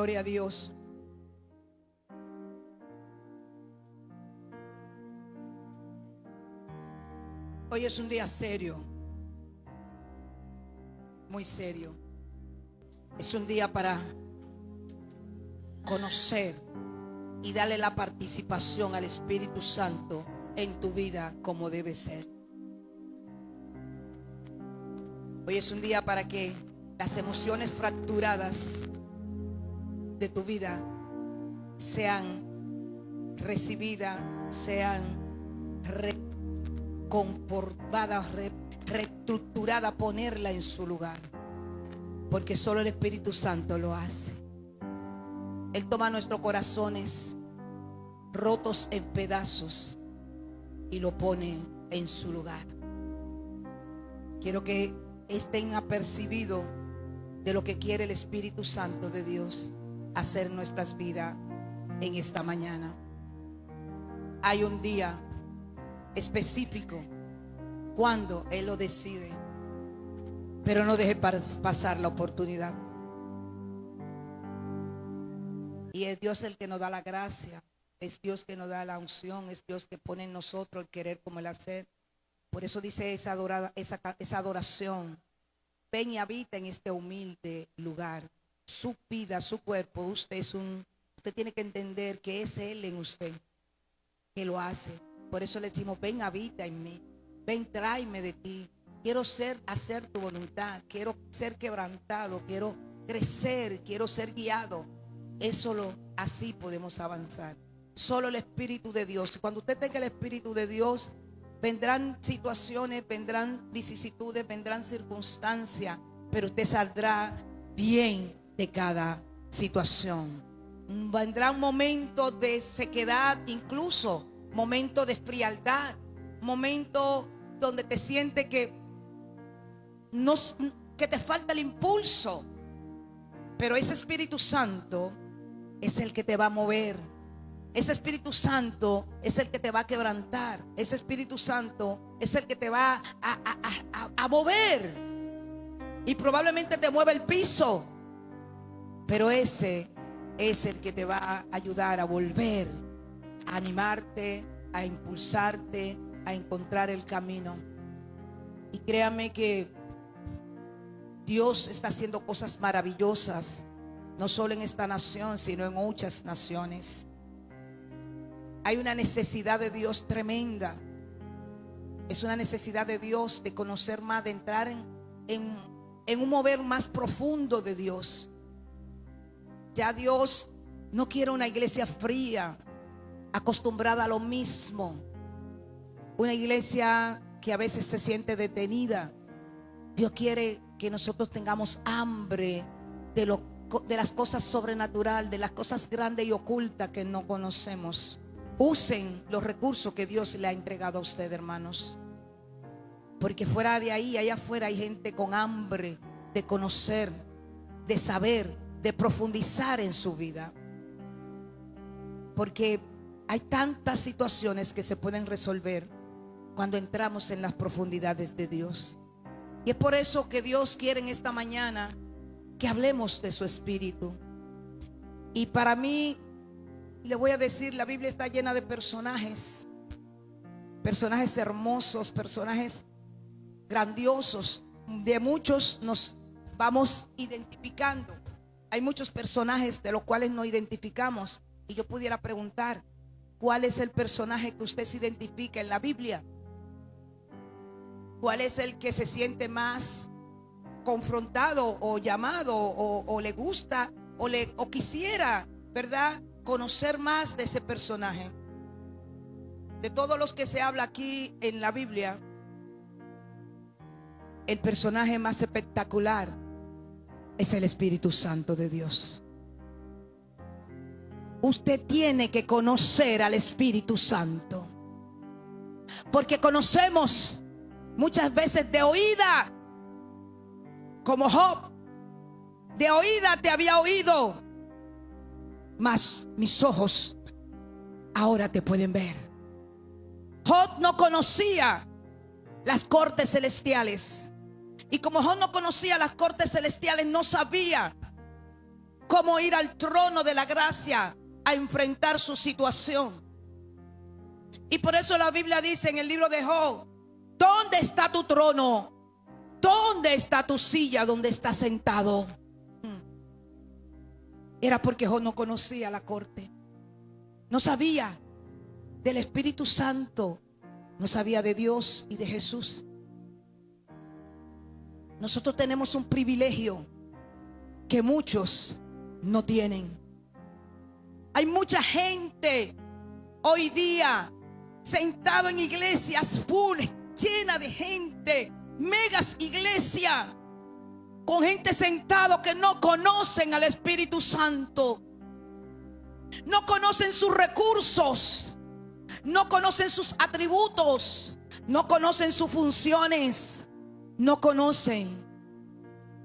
Gloria a Dios. Hoy es un día serio, muy serio. Es un día para conocer y darle la participación al Espíritu Santo en tu vida como debe ser. Hoy es un día para que las emociones fracturadas de tu vida sean recibidas, sean reconfortadas, reestructuradas, ponerla en su lugar, porque solo el Espíritu Santo lo hace. Él toma nuestros corazones rotos en pedazos y lo pone en su lugar. Quiero que estén apercibidos de lo que quiere el Espíritu Santo de Dios hacer en nuestras vidas en esta mañana. Hay un día específico cuando Él lo decide, pero no deje pasar la oportunidad. Y es Dios el que nos da la gracia, es Dios que nos da la unción, es Dios que pone en nosotros el querer como el hacer. Por eso dice esa adoración: ven y habita en este humilde lugar. Su vida, su cuerpo, usted tiene que entender que es Él en usted que lo hace. Por eso le decimos: ven, habita en mí, ven, tráeme de ti. Quiero hacer tu voluntad, quiero ser quebrantado, quiero crecer, quiero ser guiado. Así podemos avanzar. Solo el Espíritu de Dios. Cuando usted tenga el Espíritu de Dios, vendrán situaciones, vendrán vicisitudes, vendrán circunstancias, pero usted saldrá bien de cada situación. Vendrán momentos de sequedad, incluso momentos de frialdad, momentos donde te sientes que te falta el impulso, pero ese Espíritu Santo es el que te va a mover. Ese Espíritu Santo es el que te va a quebrantar. Ese Espíritu Santo es el que te va a mover. Y probablemente te mueva el piso, pero ese es el que te va a ayudar a volver, a animarte, a impulsarte, a encontrar el camino. Y créame que Dios está haciendo cosas maravillosas, no solo en esta nación, sino en muchas naciones. Hay una necesidad de Dios tremenda. Es una necesidad de Dios de conocer más, de entrar en un mover más profundo de Dios. Ya Dios no quiere una iglesia fría, acostumbrada a lo mismo. Una iglesia que a veces se siente detenida. Dios quiere que nosotros tengamos hambre de las cosas sobrenaturales, de las cosas grandes y ocultas que no conocemos. Usen los recursos que Dios le ha entregado a usted, hermanos, porque fuera de ahí, allá afuera hay gente con hambre de conocer, de saber, de profundizar en su vida, porque hay tantas situaciones que se pueden resolver cuando entramos en las profundidades de Dios. Y es por eso que Dios quiere en esta mañana que hablemos de su Espíritu. Y para mí, le voy a decir, la Biblia está llena de personajes hermosos, personajes grandiosos. De muchos nos vamos identificando. Hay muchos personajes de los cuales nos identificamos. Y yo pudiera preguntar: ¿cuál es el personaje que usted se identifica en la Biblia? ¿Cuál es el que se siente más confrontado o llamado o le gusta o quisiera, ¿verdad?, conocer más de ese personaje? De todos los que se habla aquí en la Biblia, el personaje más espectacular es el Espíritu Santo de Dios. Usted tiene que conocer al Espíritu Santo, porque conocemos muchas veces de oída, como Job. De oída te había oído, mas mis ojos ahora te pueden ver. Job no conocía las cortes celestiales, y como Job no conocía las cortes celestiales, no sabía cómo ir al trono de la gracia a enfrentar su situación. Y por eso la Biblia dice en el libro de Job: ¿dónde está tu trono? ¿Dónde está tu silla donde estás sentado? Era porque Job no conocía la corte, no sabía del Espíritu Santo, no sabía de Dios y de Jesús. Nosotros tenemos un privilegio que muchos no tienen. Hay mucha gente hoy día sentado en iglesias full, llena de gente, megas iglesias, con gente sentado que no conocen al Espíritu Santo, no conocen sus recursos, no conocen sus atributos, no conocen sus funciones, no conocen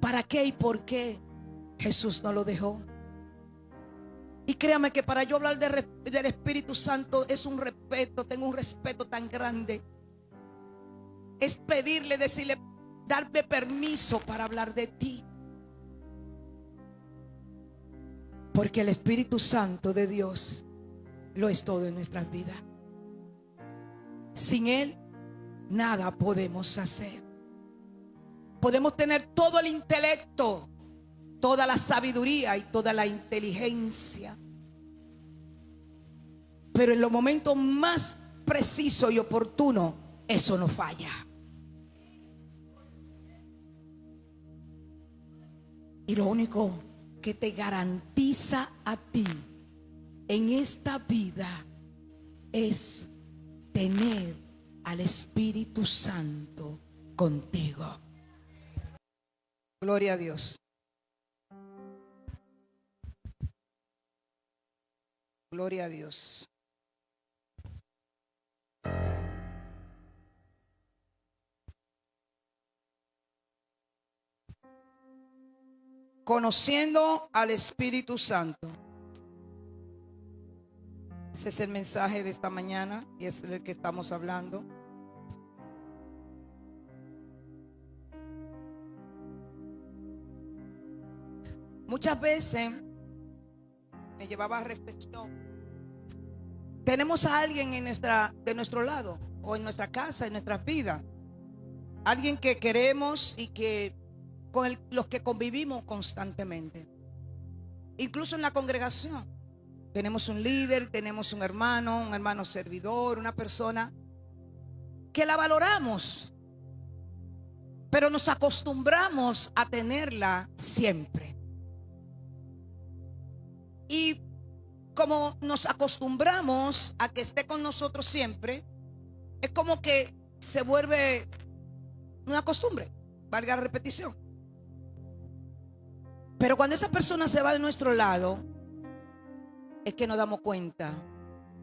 para qué y por qué Jesús no lo dejó. Y créame que para yo hablar del Espíritu Santo es un respeto, tengo un respeto tan grande. Es pedirle, decirle, darme permiso para hablar de ti. Porque el Espíritu Santo de Dios lo es todo en nuestras vidas. Sin Él nada podemos hacer. Podemos tener todo el intelecto, toda la sabiduría y toda la inteligencia, pero en los momentos más precisos y oportunos, eso no falla. Y lo único que te garantiza a ti en esta vida es tener al Espíritu Santo contigo. Gloria a Dios. Gloria a Dios. Conociendo al Espíritu Santo. Ese es el mensaje de esta mañana y es el que estamos hablando. Muchas veces me llevaba a reflexión. Tenemos a alguien de nuestro lado, o en nuestra casa, en nuestras vidas. Alguien que queremos y que con los que convivimos constantemente. Incluso en la congregación. Tenemos un líder, tenemos un hermano servidor, una persona que la valoramos, pero nos acostumbramos a tenerla siempre. Y como nos acostumbramos a que esté con nosotros siempre, es como que se vuelve una costumbre, valga la repetición. Pero cuando esa persona se va de nuestro lado, es que nos damos cuenta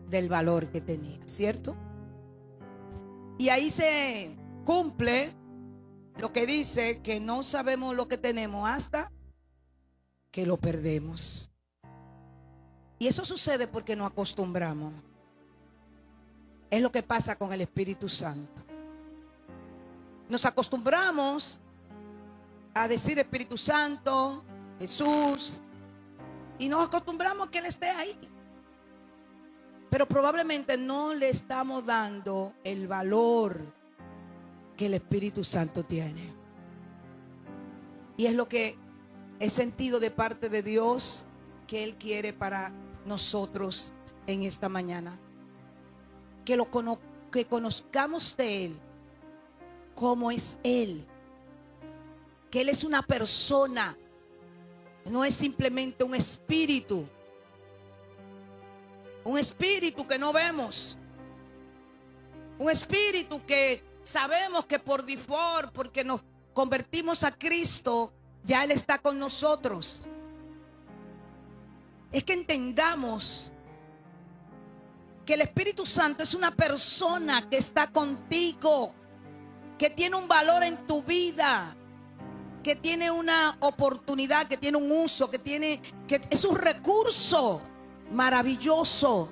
del valor que tenía, ¿cierto? Y ahí se cumple lo que dice, que no sabemos lo que tenemos hasta que lo perdemos. Y eso sucede porque nos acostumbramos. Es lo que pasa con el Espíritu Santo. Nos acostumbramos a decir Espíritu Santo, Jesús, y nos acostumbramos a que Él esté ahí. Pero probablemente no le estamos dando el valor que el Espíritu Santo tiene. Y es lo que he sentido de parte de Dios que Él quiere para nosotros en esta mañana. Que conozcamos de Él, cómo es Él. Que Él es una persona, no es simplemente un espíritu. Un espíritu que no vemos. Un espíritu que sabemos que por default, porque nos convertimos a Cristo, ya Él está con nosotros. Es que entendamos que el Espíritu Santo es una persona que está contigo, que tiene un valor en tu vida, que tiene una oportunidad, que tiene un uso, que es un recurso maravilloso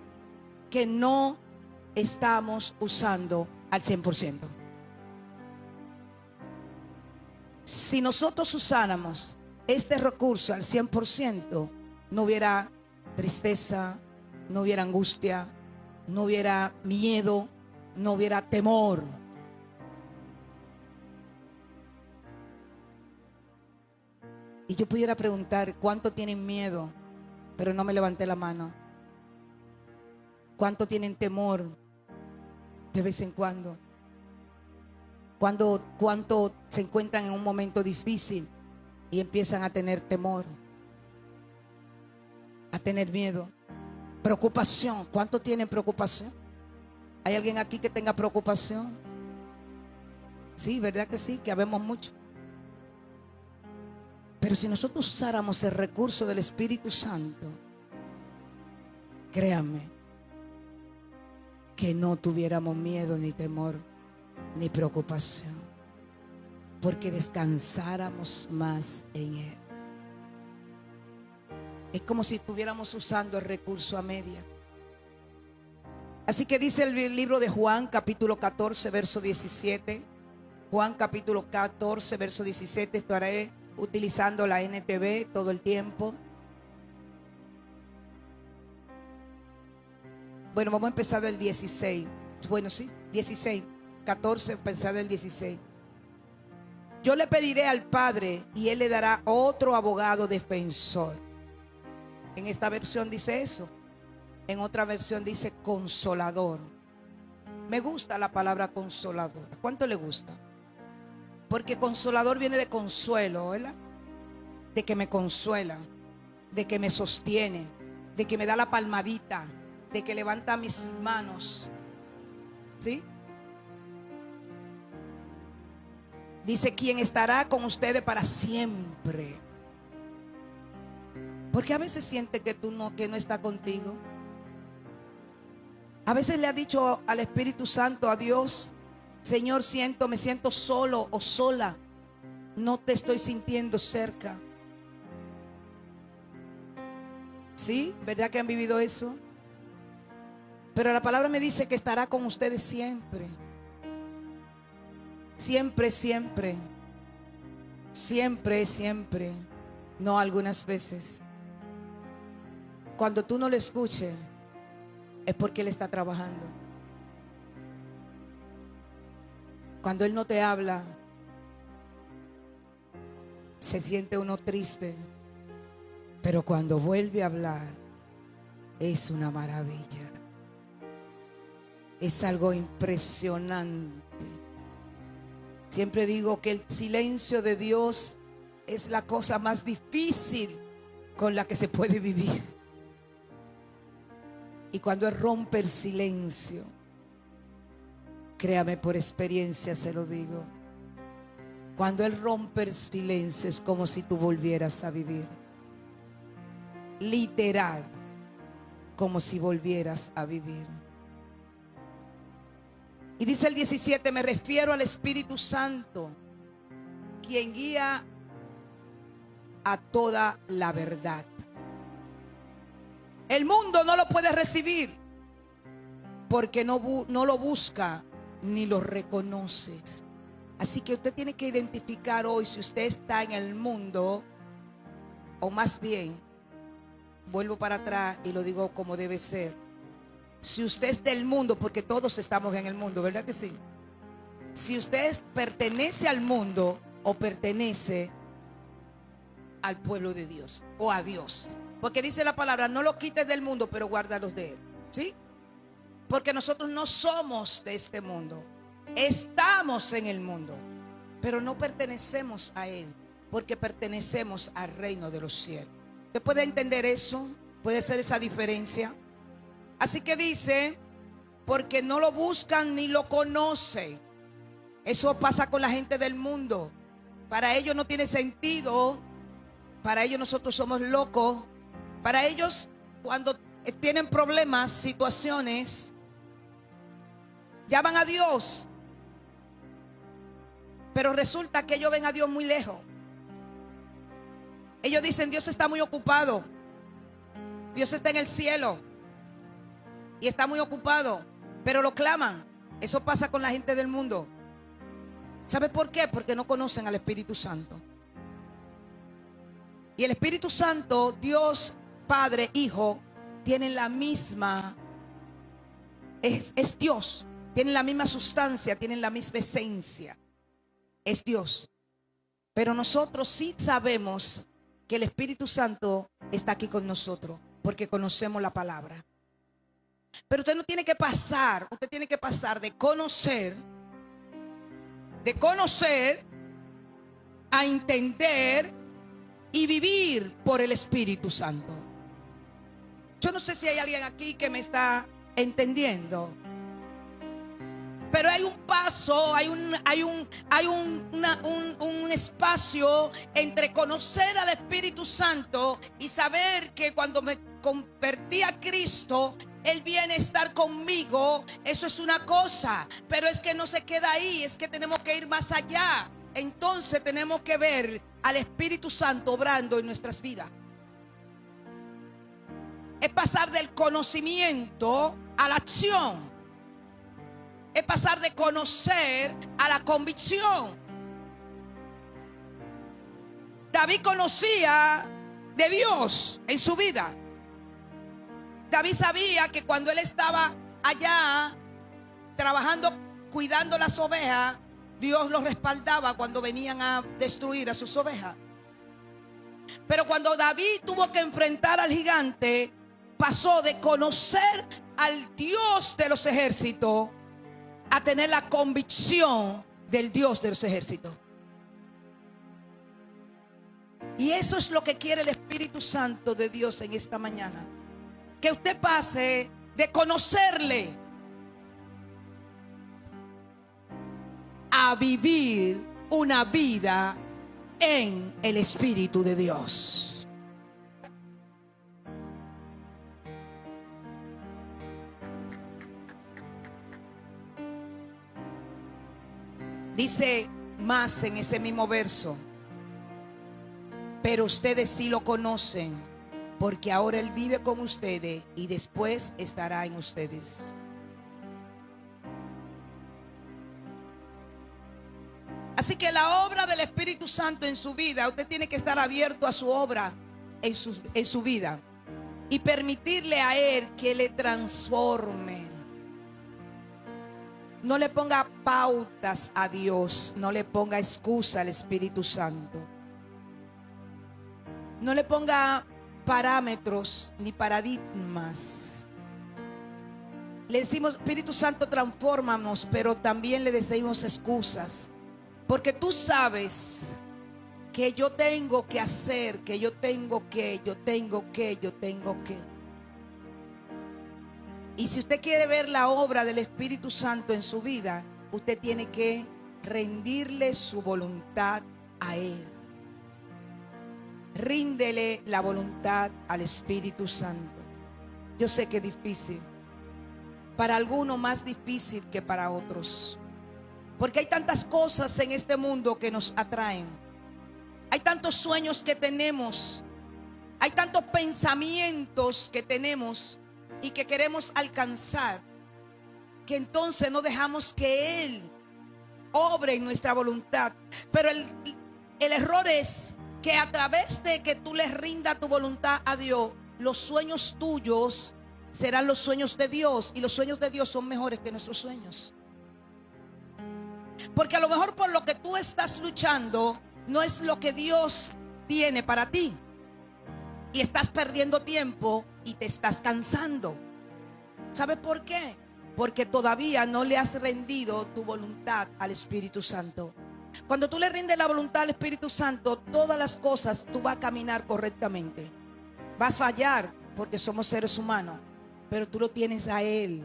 que no estamos usando al 100%. Si nosotros usáramos este recurso al 100%, no hubiera tristeza, no hubiera angustia, no hubiera miedo, no hubiera temor. Y yo pudiera preguntar, ¿cuánto tienen miedo? Pero no me levanté la mano. ¿Cuánto tienen temor de vez en cuando? ¿Cuánto se encuentran en un momento difícil y empiezan a tener temor, a tener miedo? Preocupación. ¿Cuánto tienen preocupación? ¿Hay alguien aquí que tenga preocupación? Sí, ¿verdad que sí? Que habemos mucho. Pero si nosotros usáramos el recurso del Espíritu Santo, créanme, que no tuviéramos miedo ni temor ni preocupación, porque descansáramos más en Él. Es como si estuviéramos usando el recurso a media. Así que dice el libro de Juan, capítulo 14, verso 17. Juan, capítulo 14, verso 17. Estaré utilizando la NTV todo el tiempo. Bueno, vamos a empezar del 16. Bueno, sí, 16. 14, empezar del 16. Yo le pediré al Padre y Él le dará otro abogado defensor. En esta versión dice eso. En otra versión dice consolador. Me gusta la palabra consolador. ¿Cuánto le gusta? Porque consolador viene de consuelo, ¿verdad? De que me consuela, de que me sostiene, de que me da la palmadita, de que levanta mis manos. ¿Sí? Dice, quien estará con ustedes para siempre. Porque a veces siente que no está contigo. A veces le ha dicho al Espíritu Santo, a Dios, Señor, me siento solo o sola. No te estoy sintiendo cerca. ¿Sí? ¿Verdad que han vivido eso? Pero la palabra me dice que estará con ustedes siempre. Siempre, siempre. Siempre, siempre. No algunas veces. Cuando tú no lo escuches, es porque Él está trabajando. Cuando Él no te habla, se siente uno triste. Pero cuando vuelve a hablar, es una maravilla. Es algo impresionante. Siempre digo que el silencio de Dios es la cosa más difícil con la que se puede vivir. Y cuando Él rompe el silencio, créame, por experiencia se lo digo, cuando Él rompe el silencio es como si tú volvieras a vivir. Literal, como si volvieras a vivir. Y dice el 17, me refiero al Espíritu Santo, quien guía a toda la verdad. El mundo no lo puede recibir porque no lo busca ni lo reconoce. Así que usted tiene que identificar hoy si usted está en el mundo, o más bien, vuelvo para atrás y lo digo como debe ser. Si usted es del mundo, porque todos estamos en el mundo, ¿verdad que sí? Si usted pertenece al mundo o pertenece al pueblo de Dios o a Dios. Porque dice la palabra, no lo quites del mundo, pero guárdalos de Él. ¿Sí? Porque nosotros no somos de este mundo. Estamos en el mundo, pero no pertenecemos a Él, porque pertenecemos al reino de los cielos. ¿Usted puede entender eso? ¿Puede ser esa diferencia? Así que dice, porque no lo buscan ni lo conocen. Eso pasa con la gente del mundo. Para ellos no tiene sentido. Para ellos nosotros somos locos. Para ellos, cuando tienen problemas, situaciones, llaman a Dios. Pero resulta que ellos ven a Dios muy lejos. Ellos dicen, Dios está muy ocupado. Dios está en el cielo y está muy ocupado, pero lo claman. Eso pasa con la gente del mundo. ¿Sabe por qué? Porque no conocen al Espíritu Santo. Y el Espíritu Santo, Dios, Padre, Hijo, tienen la misma, es Dios. Tienen la misma sustancia, tienen la misma esencia. Es Dios. Pero nosotros sí sabemos que el Espíritu Santo está aquí con nosotros, porque conocemos la palabra. Pero usted no tiene que pasar, usted tiene que pasar de conocer a entender y vivir por el Espíritu Santo. Yo no sé si hay alguien aquí que me está entendiendo. Pero hay un paso, hay un espacio entre conocer al Espíritu Santo y saber que cuando me convertí a Cristo, Él viene a estar conmigo. Eso es una cosa, pero es que no se queda ahí, es que tenemos que ir más allá. Entonces tenemos que ver al Espíritu Santo obrando en nuestras vidas. Es pasar del conocimiento a la acción. Es pasar de conocer a la convicción. David conocía de Dios en su vida. David sabía que cuando él estaba allá trabajando, cuidando las ovejas, Dios los respaldaba cuando venían a destruir a sus ovejas. Pero cuando David tuvo que enfrentar al gigante, pasó de conocer al Dios de los ejércitos a tener la convicción del Dios de los ejércitos. Y eso es lo que quiere el Espíritu Santo de Dios en esta mañana. Que usted pase de conocerle a vivir una vida en el Espíritu de Dios. Dice más en ese mismo verso: pero ustedes sí lo conocen, porque ahora Él vive con ustedes y después estará en ustedes. Así que la obra del Espíritu Santo en su vida, usted tiene que estar abierto a su obra en su vida y permitirle a Él que le transforme. No le ponga pautas a Dios, no le ponga excusa al Espíritu Santo. No le ponga parámetros ni paradigmas. Le decimos: Espíritu Santo, transfórmanos, pero también le decimos excusas. Porque tú sabes que yo tengo que hacer, que yo tengo que. Y si usted quiere ver la obra del Espíritu Santo en su vida, usted tiene que rendirle su voluntad a Él. Ríndele la voluntad al Espíritu Santo. Yo sé que es difícil. Para algunos más difícil que para otros. Porque hay tantas cosas en este mundo que nos atraen. Hay tantos sueños que tenemos. Hay tantos pensamientos que tenemos y que queremos alcanzar, que entonces no dejamos que Él obre en nuestra voluntad. Pero el error es que a través de que tú le rindas tu voluntad a Dios, los sueños tuyos serán los sueños de Dios, y los sueños de Dios son mejores que nuestros sueños. Porque a lo mejor por lo que tú estás luchando no es lo que Dios tiene para ti, y estás perdiendo tiempo y te estás cansando. ¿Sabe por qué? Porque todavía no le has rendido tu voluntad al Espíritu Santo. Cuando tú le rindes la voluntad al Espíritu Santo, todas las cosas tú vas a caminar correctamente. Vas a fallar porque somos seres humanos, pero tú lo tienes a Él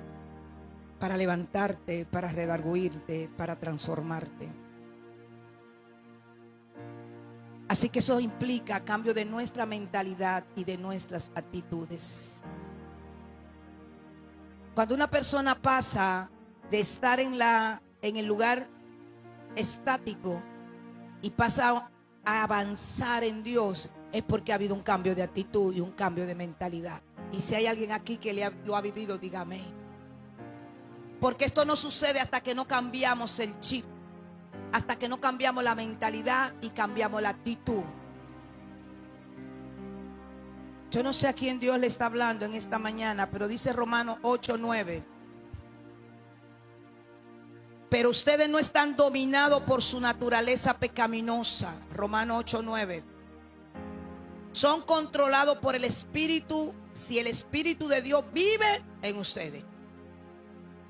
para levantarte, para redarguirte, para transformarte. Así que eso implica cambio de nuestra mentalidad y de nuestras actitudes. Cuando una persona pasa de estar en el lugar estático y pasa a avanzar en Dios, es porque ha habido un cambio de actitud y un cambio de mentalidad. Y si hay alguien aquí que lo ha vivido, dígame. Porque esto no sucede hasta que no cambiamos el chip, hasta que no cambiamos la mentalidad y cambiamos la actitud. Yo no sé a quién Dios le está hablando en esta mañana, pero dice Romanos 8:9. Pero ustedes no están dominados por su naturaleza pecaminosa. Romanos 8:9. Son controlados por el Espíritu, si el Espíritu de Dios vive en ustedes.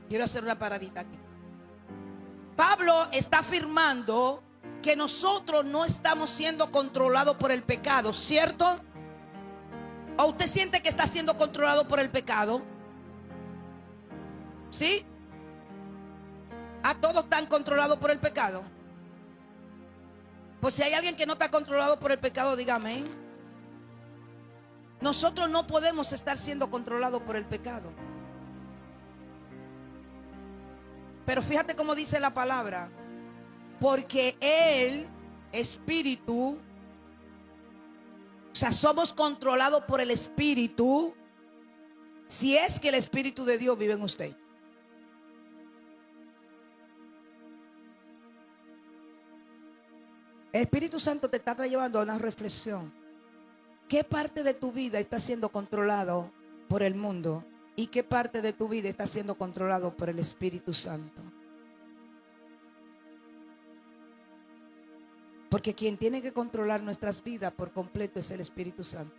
Quiero hacer una paradita aquí. Pablo está afirmando que nosotros no estamos siendo controlados por el pecado, ¿cierto? ¿O usted siente que está siendo controlado por el pecado? ¿Sí? ¿A todos están controlados por el pecado? Pues si hay alguien que no está controlado por el pecado, dígame. Nosotros no podemos estar siendo controlados por el pecado. Pero fíjate cómo dice la palabra. Porque Él, Espíritu, o sea, somos controlados por el Espíritu, si es que el Espíritu de Dios vive en usted. El Espíritu Santo te está llevando a una reflexión. ¿Qué parte de tu vida está siendo controlado por el mundo? ¿Y qué parte de tu vida está siendo controlado por el Espíritu Santo? Porque quien tiene que controlar nuestras vidas por completo es el Espíritu Santo.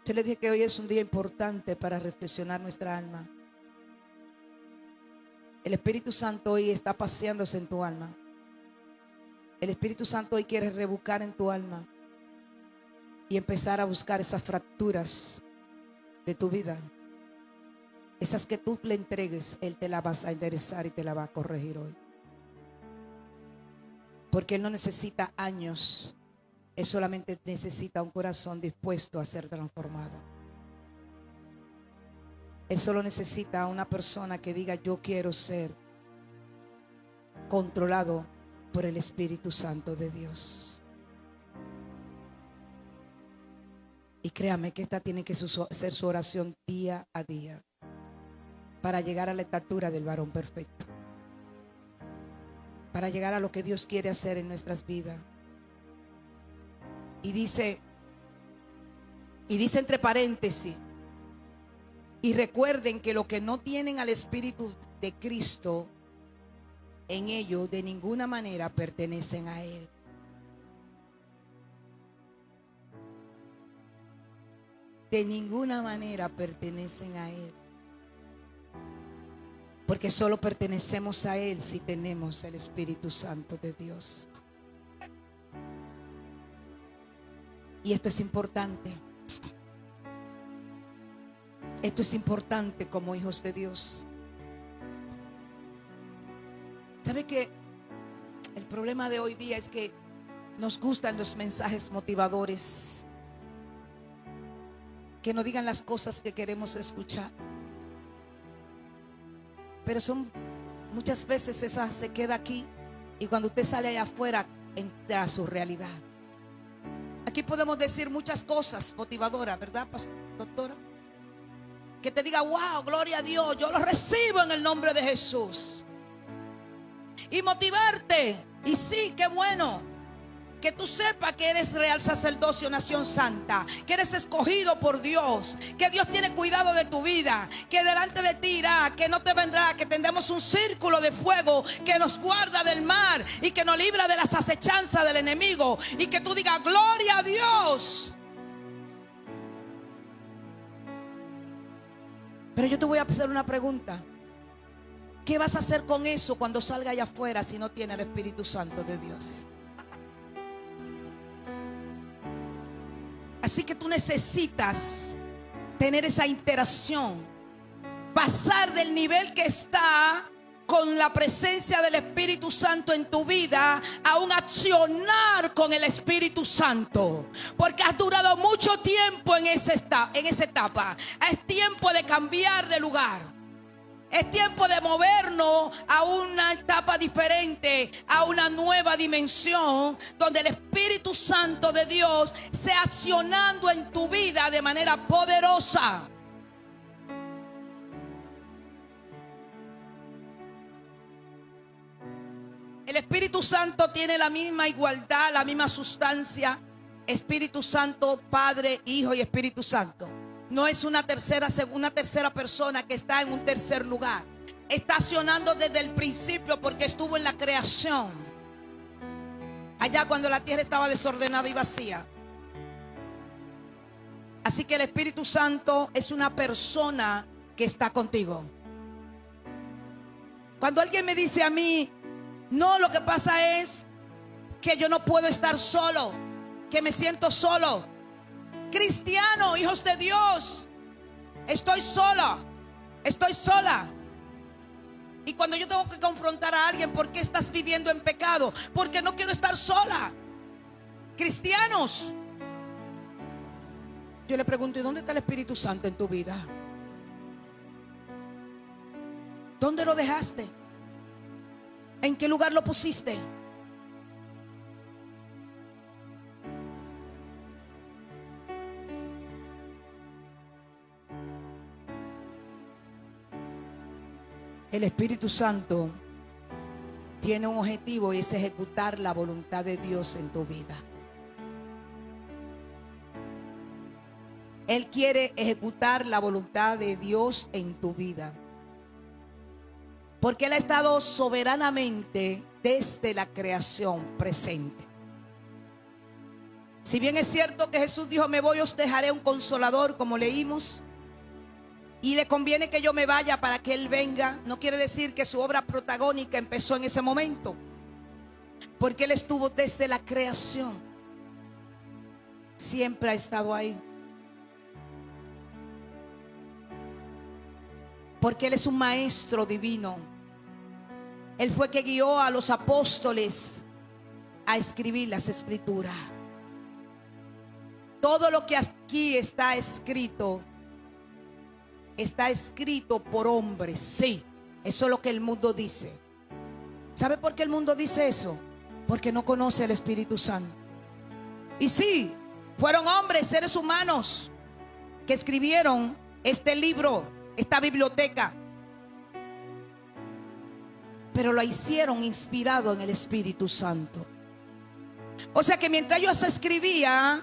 Yo le dije que hoy es un día importante para reflexionar nuestra alma. El Espíritu Santo hoy está paseándose en tu alma. El Espíritu Santo hoy quiere rebuscar en tu alma y empezar a buscar esas fracturas de tu vida. Esas que tú le entregues, Él te las va a enderezar y te las va a corregir hoy. Porque Él no necesita años. Él solamente necesita un corazón dispuesto a ser transformado. Él solo necesita a una persona que diga: yo quiero ser controlado por el Espíritu Santo de Dios. Y créame que esta tiene que ser su oración día a día, para llegar a la estatura del varón perfecto, para llegar a lo que Dios quiere hacer en nuestras vidas. Y dice entre paréntesis: y recuerden que los que no tienen al Espíritu de Cristo en ellos, de ninguna manera pertenecen a Él. De ninguna manera pertenecen a Él. Porque solo pertenecemos a Él si tenemos el Espíritu Santo de Dios. Y esto es importante. Esto es importante como hijos de Dios. ¿Sabe qué? El problema de hoy día es que nos gustan los mensajes motivadores, que nos digan las cosas que queremos escuchar. Pero son muchas veces esa se queda aquí, y cuando usted sale allá afuera entra a su realidad. Aquí podemos decir muchas cosas motivadoras, ¿verdad, doctora? Que te diga: wow, gloria a Dios, yo lo recibo en el nombre de Jesús. Y motivarte. Y sí, qué bueno que tú sepas que eres real sacerdocio, nación santa, que eres escogido por Dios, que Dios tiene cuidado de tu vida, que delante de ti irá, que no te vendrá, que tendremos un círculo de fuego que nos guarda del mar y que nos libra de las acechanzas del enemigo, y que tú digas: gloria a Dios. Pero yo te voy a hacer una pregunta. ¿Qué vas a hacer con eso cuando salga allá afuera si no tiene el Espíritu Santo de Dios? Así que tú necesitas tener esa interacción, pasar del nivel que está con la presencia del Espíritu Santo en tu vida a un accionar con el Espíritu Santo, porque has durado mucho tiempo en esa etapa. Es tiempo de cambiar de lugar. Es tiempo de movernos a una etapa diferente, a una nueva dimensión, donde el Espíritu Santo de Dios sea accionando en tu vida de manera poderosa. El Espíritu Santo tiene la misma igualdad, la misma sustancia. Espíritu Santo, Padre, Hijo y Espíritu Santo. No es una tercera persona que está en un tercer lugar. Está accionando desde el principio porque estuvo en la creación. Allá cuando la tierra estaba desordenada y vacía. Así que el Espíritu Santo es una persona que está contigo. Cuando alguien me dice a mí, no, lo que pasa es que yo no puedo estar solo, que me siento solo. Cristiano, hijos de Dios, estoy sola, estoy sola. Y cuando yo tengo que confrontar a alguien, ¿por qué estás viviendo en pecado? Porque no quiero estar sola. Cristianos, yo le pregunto, ¿y dónde está el Espíritu Santo en tu vida? ¿Dónde lo dejaste? ¿En qué lugar lo pusiste? El Espíritu Santo tiene un objetivo y es ejecutar la voluntad de Dios en tu vida. Él quiere ejecutar la voluntad de Dios en tu vida. Porque Él ha estado soberanamente desde la creación presente. Si bien es cierto que Jesús dijo, me voy, os dejaré un consolador, como leímos, y le conviene que yo me vaya para que Él venga, no quiere decir que su obra protagónica empezó en ese momento, porque Él estuvo desde la creación. Siempre ha estado ahí. Porque Él es un maestro divino. Él fue que guió a los apóstoles a escribir las escrituras. Todo lo que aquí está escrito por hombres. Sí, eso es lo que el mundo dice. ¿Sabe por qué el mundo dice eso? Porque no conoce al Espíritu Santo. Y sí, fueron hombres, seres humanos, que escribieron este libro, esta biblioteca, pero lo hicieron inspirado en el Espíritu Santo. O sea que mientras ellos escribían,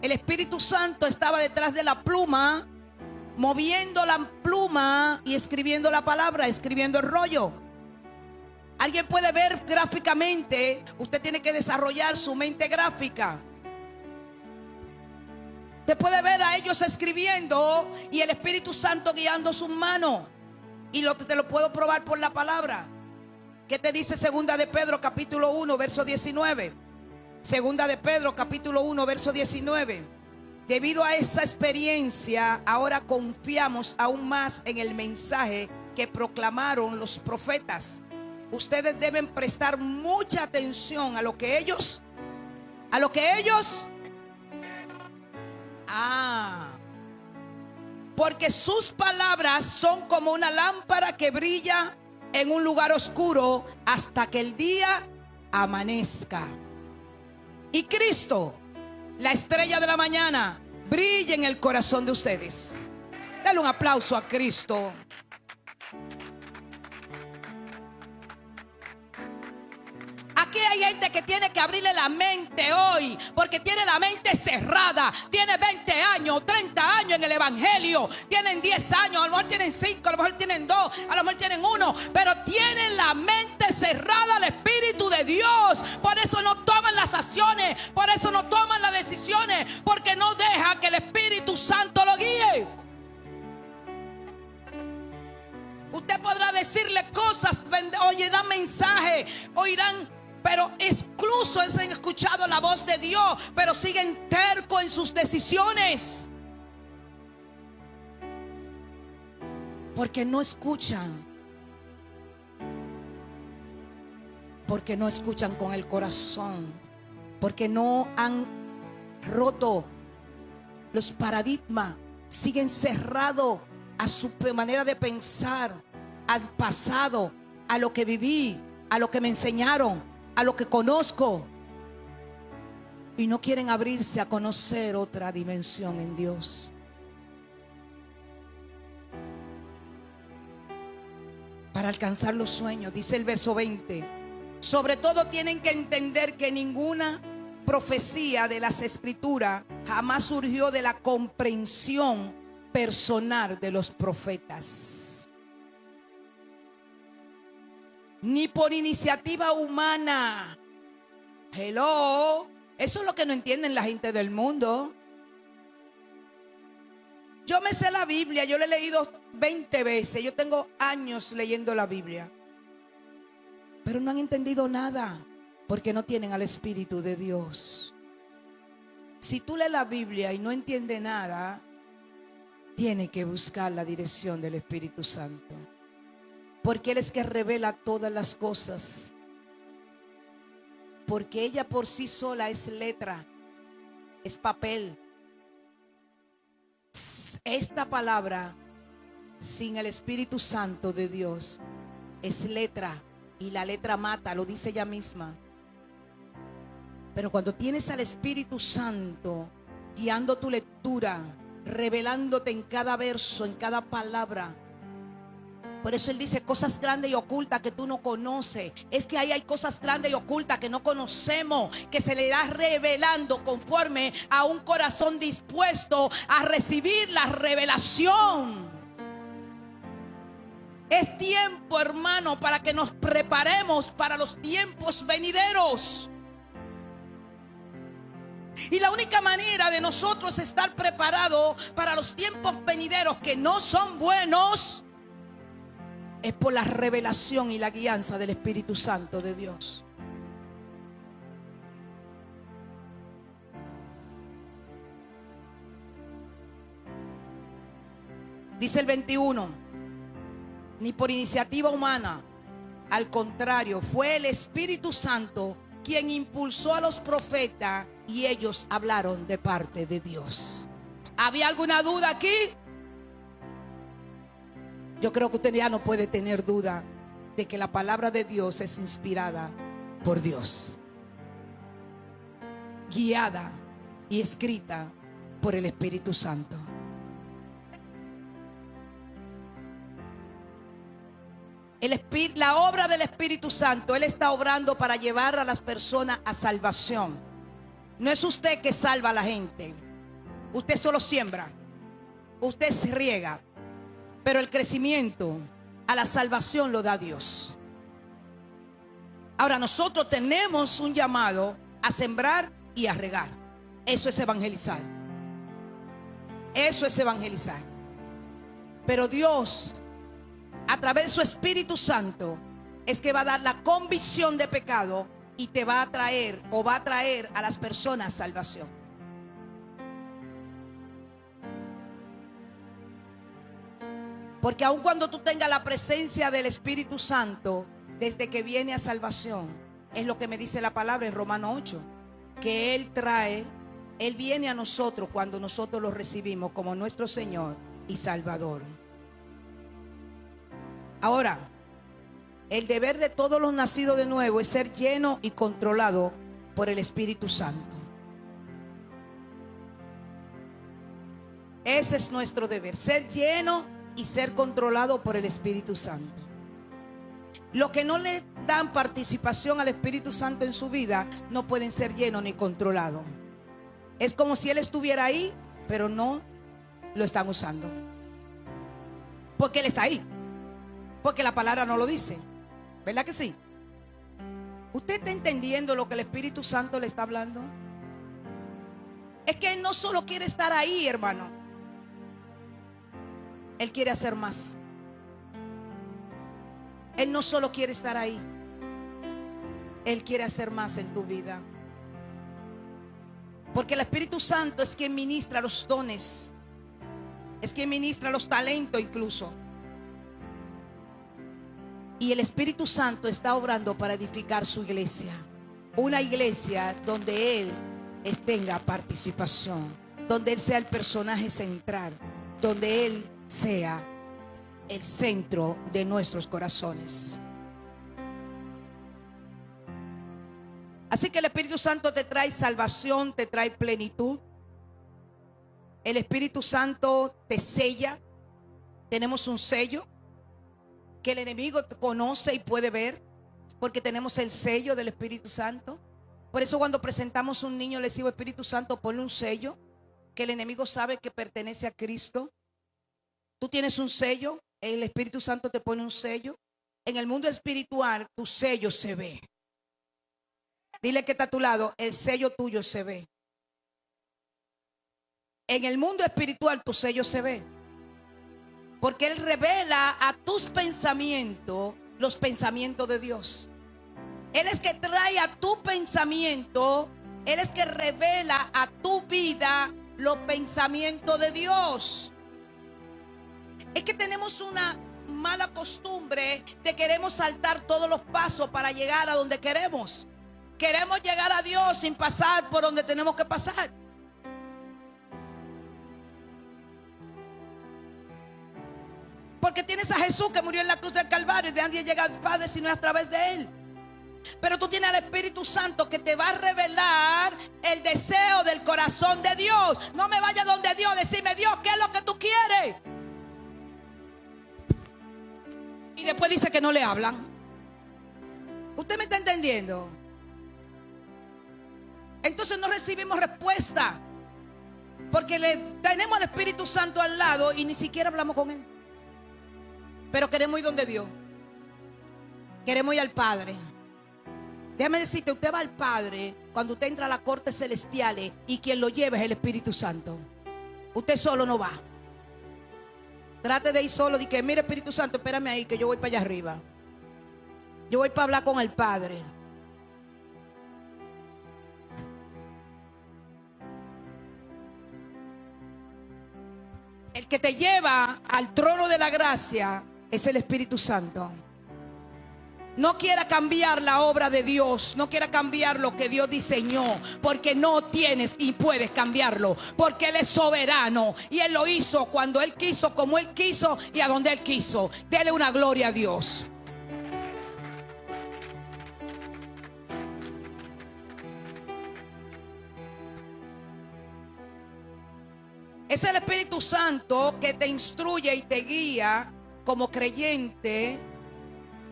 el Espíritu Santo estaba detrás de la pluma, moviendo la pluma y escribiendo la palabra, escribiendo el rollo. Alguien puede ver gráficamente. Usted tiene que desarrollar su mente gráfica. Usted puede ver a ellos escribiendo y el Espíritu Santo guiando sus manos. Y te lo puedo probar por la palabra. ¿Qué te dice segunda de Pedro capítulo 1 verso 19? Segunda de Pedro capítulo 1 verso 19. Debido a esa experiencia, ahora confiamos aún más en el mensaje que proclamaron los profetas. Ustedes deben prestar mucha atención a lo que ellos porque sus palabras son como una lámpara que brilla en un lugar oscuro hasta que el día amanezca. Y Cristo, la estrella de la mañana, brilla en el corazón de ustedes. Dale un aplauso a Cristo. Aquí hay gente que tiene que abrirle la mente hoy, porque tiene la mente cerrada. Tiene 20 años, 30 años en el evangelio. Tienen 10 años, a lo mejor tienen 5, a lo mejor tienen 2, a lo mejor tienen 1. Pero tienen la mente cerrada al Espíritu de Dios. Por eso no toman las acciones, por eso no toman las decisiones, porque no deja que el Espíritu Santo lo guíe. Usted podrá decirle cosas, oirán mensajes, oirán, pero incluso han escuchado la voz de Dios, pero siguen tercos en sus decisiones. Porque no escuchan. Porque no escuchan con el corazón. Porque no han roto los paradigmas. Siguen cerrados a su manera de pensar, al pasado, a lo que viví, a lo que me enseñaron, a lo que conozco, y no quieren abrirse a conocer otra dimensión en Dios. para alcanzar los sueños. Dice el verso 20: sobre todo tienen que entender que ninguna profecía de las escrituras jamás surgió de la comprensión personal de los profetas, ni por iniciativa humana. Hello, eso es lo que no entienden la gente del mundo. Yo me sé la Biblia, yo la he leído 20 veces, yo tengo años leyendo la Biblia, pero no han entendido nada porque no tienen al Espíritu de Dios. Si tú lees la Biblia y no entiendes nada, tienes que buscar la dirección del Espíritu Santo, porque Él es que revela todas las cosas, porque ella por sí sola es letra, es papel. Esta palabra sin el Espíritu Santo de Dios es letra, y la letra mata, lo dice ella misma. Pero cuando tienes al Espíritu Santo guiando tu lectura, revelándote en cada verso, en cada palabra, por eso Él dice cosas grandes y ocultas que tú no conoces. Es que ahí hay cosas grandes y ocultas que no conocemos, que se le irá revelando conforme a un corazón dispuesto a recibir la revelación. Es tiempo, hermano, para que nos preparemos para los tiempos venideros. Y la única manera de nosotros estar preparados para los tiempos venideros que no son buenos es por la revelación y la guianza del Espíritu Santo de Dios. Dice el 21: ni por iniciativa humana, al contrario, fue el Espíritu Santo quien impulsó a los profetas y ellos hablaron de parte de Dios. ¿Había alguna duda aquí? Yo creo que usted ya no puede tener duda de que la palabra de Dios es inspirada por Dios, guiada y escrita por el Espíritu Santo. La obra del Espíritu Santo, Él está obrando para llevar a las personas a salvación. No es usted que salva a la gente. Usted solo siembra, usted se riega, pero el crecimiento a la salvación lo da Dios. Ahora nosotros tenemos un llamado a sembrar y a regar. Eso es evangelizar. Eso es evangelizar. Pero Dios, a través de su Espíritu Santo, es que va a dar la convicción de pecado y te va a traer o va a traer a las personas salvación. Porque aun cuando tú tengas la presencia del Espíritu Santo, desde que viene a salvación, es lo que me dice la palabra en Romanos 8, que Él viene a nosotros cuando nosotros lo recibimos como nuestro Señor y Salvador. Ahora, el deber de todos los nacidos de nuevo es ser lleno y controlado por el Espíritu Santo. Ese es nuestro deber, ser lleno y ser controlado por el Espíritu Santo. Los que no le dan participación al Espíritu Santo en su vida no pueden ser llenos ni controlados. Es como si Él estuviera ahí, pero no lo están usando, porque Él está ahí, porque la palabra no lo dice. ¿Verdad que sí? ¿Usted está entendiendo lo que el Espíritu Santo le está hablando? Es que Él no solo quiere estar ahí, hermano. Él quiere hacer más. Él no solo quiere estar ahí, Él quiere hacer más en tu vida. Porque el Espíritu Santo es quien ministra los dones, es quien ministra los talentos incluso. Y el Espíritu Santo está obrando para edificar su iglesia. Una iglesia donde Él tenga participación, donde Él sea el personaje central, donde Él sea el centro de nuestros corazones. Así que el Espíritu Santo te trae salvación, te trae plenitud. El Espíritu Santo te sella. Tenemos un sello. que el enemigo conoce y puede ver, porque tenemos el sello del Espíritu Santo. Por eso cuando presentamos un niño, le decimos: Espíritu Santo, ponle un sello, que el enemigo sabe que pertenece a Cristo. Tú tienes un sello, el Espíritu Santo te pone un sello. En el mundo espiritual, tu sello se ve. Dile que está a tu lado: el sello tuyo se ve. En el mundo espiritual, tu sello se ve. Porque Él revela a tus pensamientos los pensamientos de Dios. Él es que trae a tu pensamiento, Él es que revela a tu vida los pensamientos de Dios. Es que tenemos una mala costumbre de queremos saltar todos los pasos para llegar a donde queremos. Queremos llegar a Dios sin pasar por donde tenemos que pasar. Porque tienes a Jesús que murió en la cruz del Calvario, y de nadie llega al Padre si no es a través de Él. Pero tú tienes al Espíritu Santo que te va a revelar el deseo del corazón de Dios. No me vaya donde Dios, decime: Dios, ¿qué es lo que tú quieres? Y después dice que no le hablan. ¿Usted me está entendiendo? Entonces no recibimos respuesta, porque le tenemos al Espíritu Santo al lado y ni siquiera hablamos con Él. Pero queremos ir donde Dios. Queremos ir al Padre. Déjame decirte, usted va al Padre cuando usted entra a las cortes celestiales y quien lo lleva es el Espíritu Santo. Usted solo no va. Trate de ir solo. Dice: mire, Espíritu Santo, espérame ahí que yo voy para allá arriba. Yo voy para hablar con el Padre. El que te lleva al trono de la gracia es el Espíritu Santo. No quiera cambiar la obra de Dios, no quiera cambiar lo que Dios diseñó, porque no tienes y puedes cambiarlo, porque Él es soberano y Él lo hizo cuando Él quiso, como Él quiso y a donde Él quiso. Dele una gloria a Dios. Es el Espíritu Santo que te instruye y te guía como creyente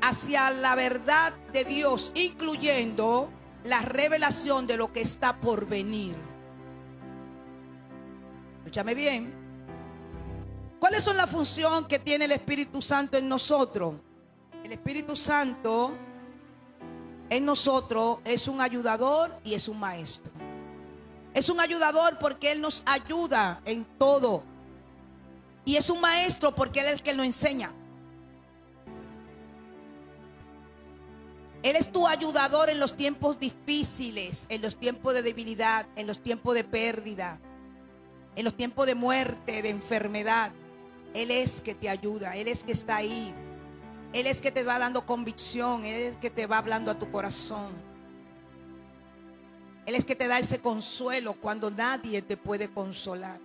hacia la verdad de Dios, incluyendo la revelación de lo que está por venir. Escúchame bien. ¿Cuáles son las funciones que tiene el Espíritu Santo en nosotros? El Espíritu Santo en nosotros es un ayudador y es un maestro. Es un ayudador porque Él nos ayuda en todo. Y es un maestro porque Él es el que nos enseña. Él es tu ayudador en los tiempos difíciles, en los tiempos de debilidad, en los tiempos de pérdida, en los tiempos de muerte, de enfermedad. Él es que te ayuda, Él es que está ahí. Él es que te va dando convicción, Él es que te va hablando a tu corazón. Él es que te da ese consuelo cuando nadie te puede consolar.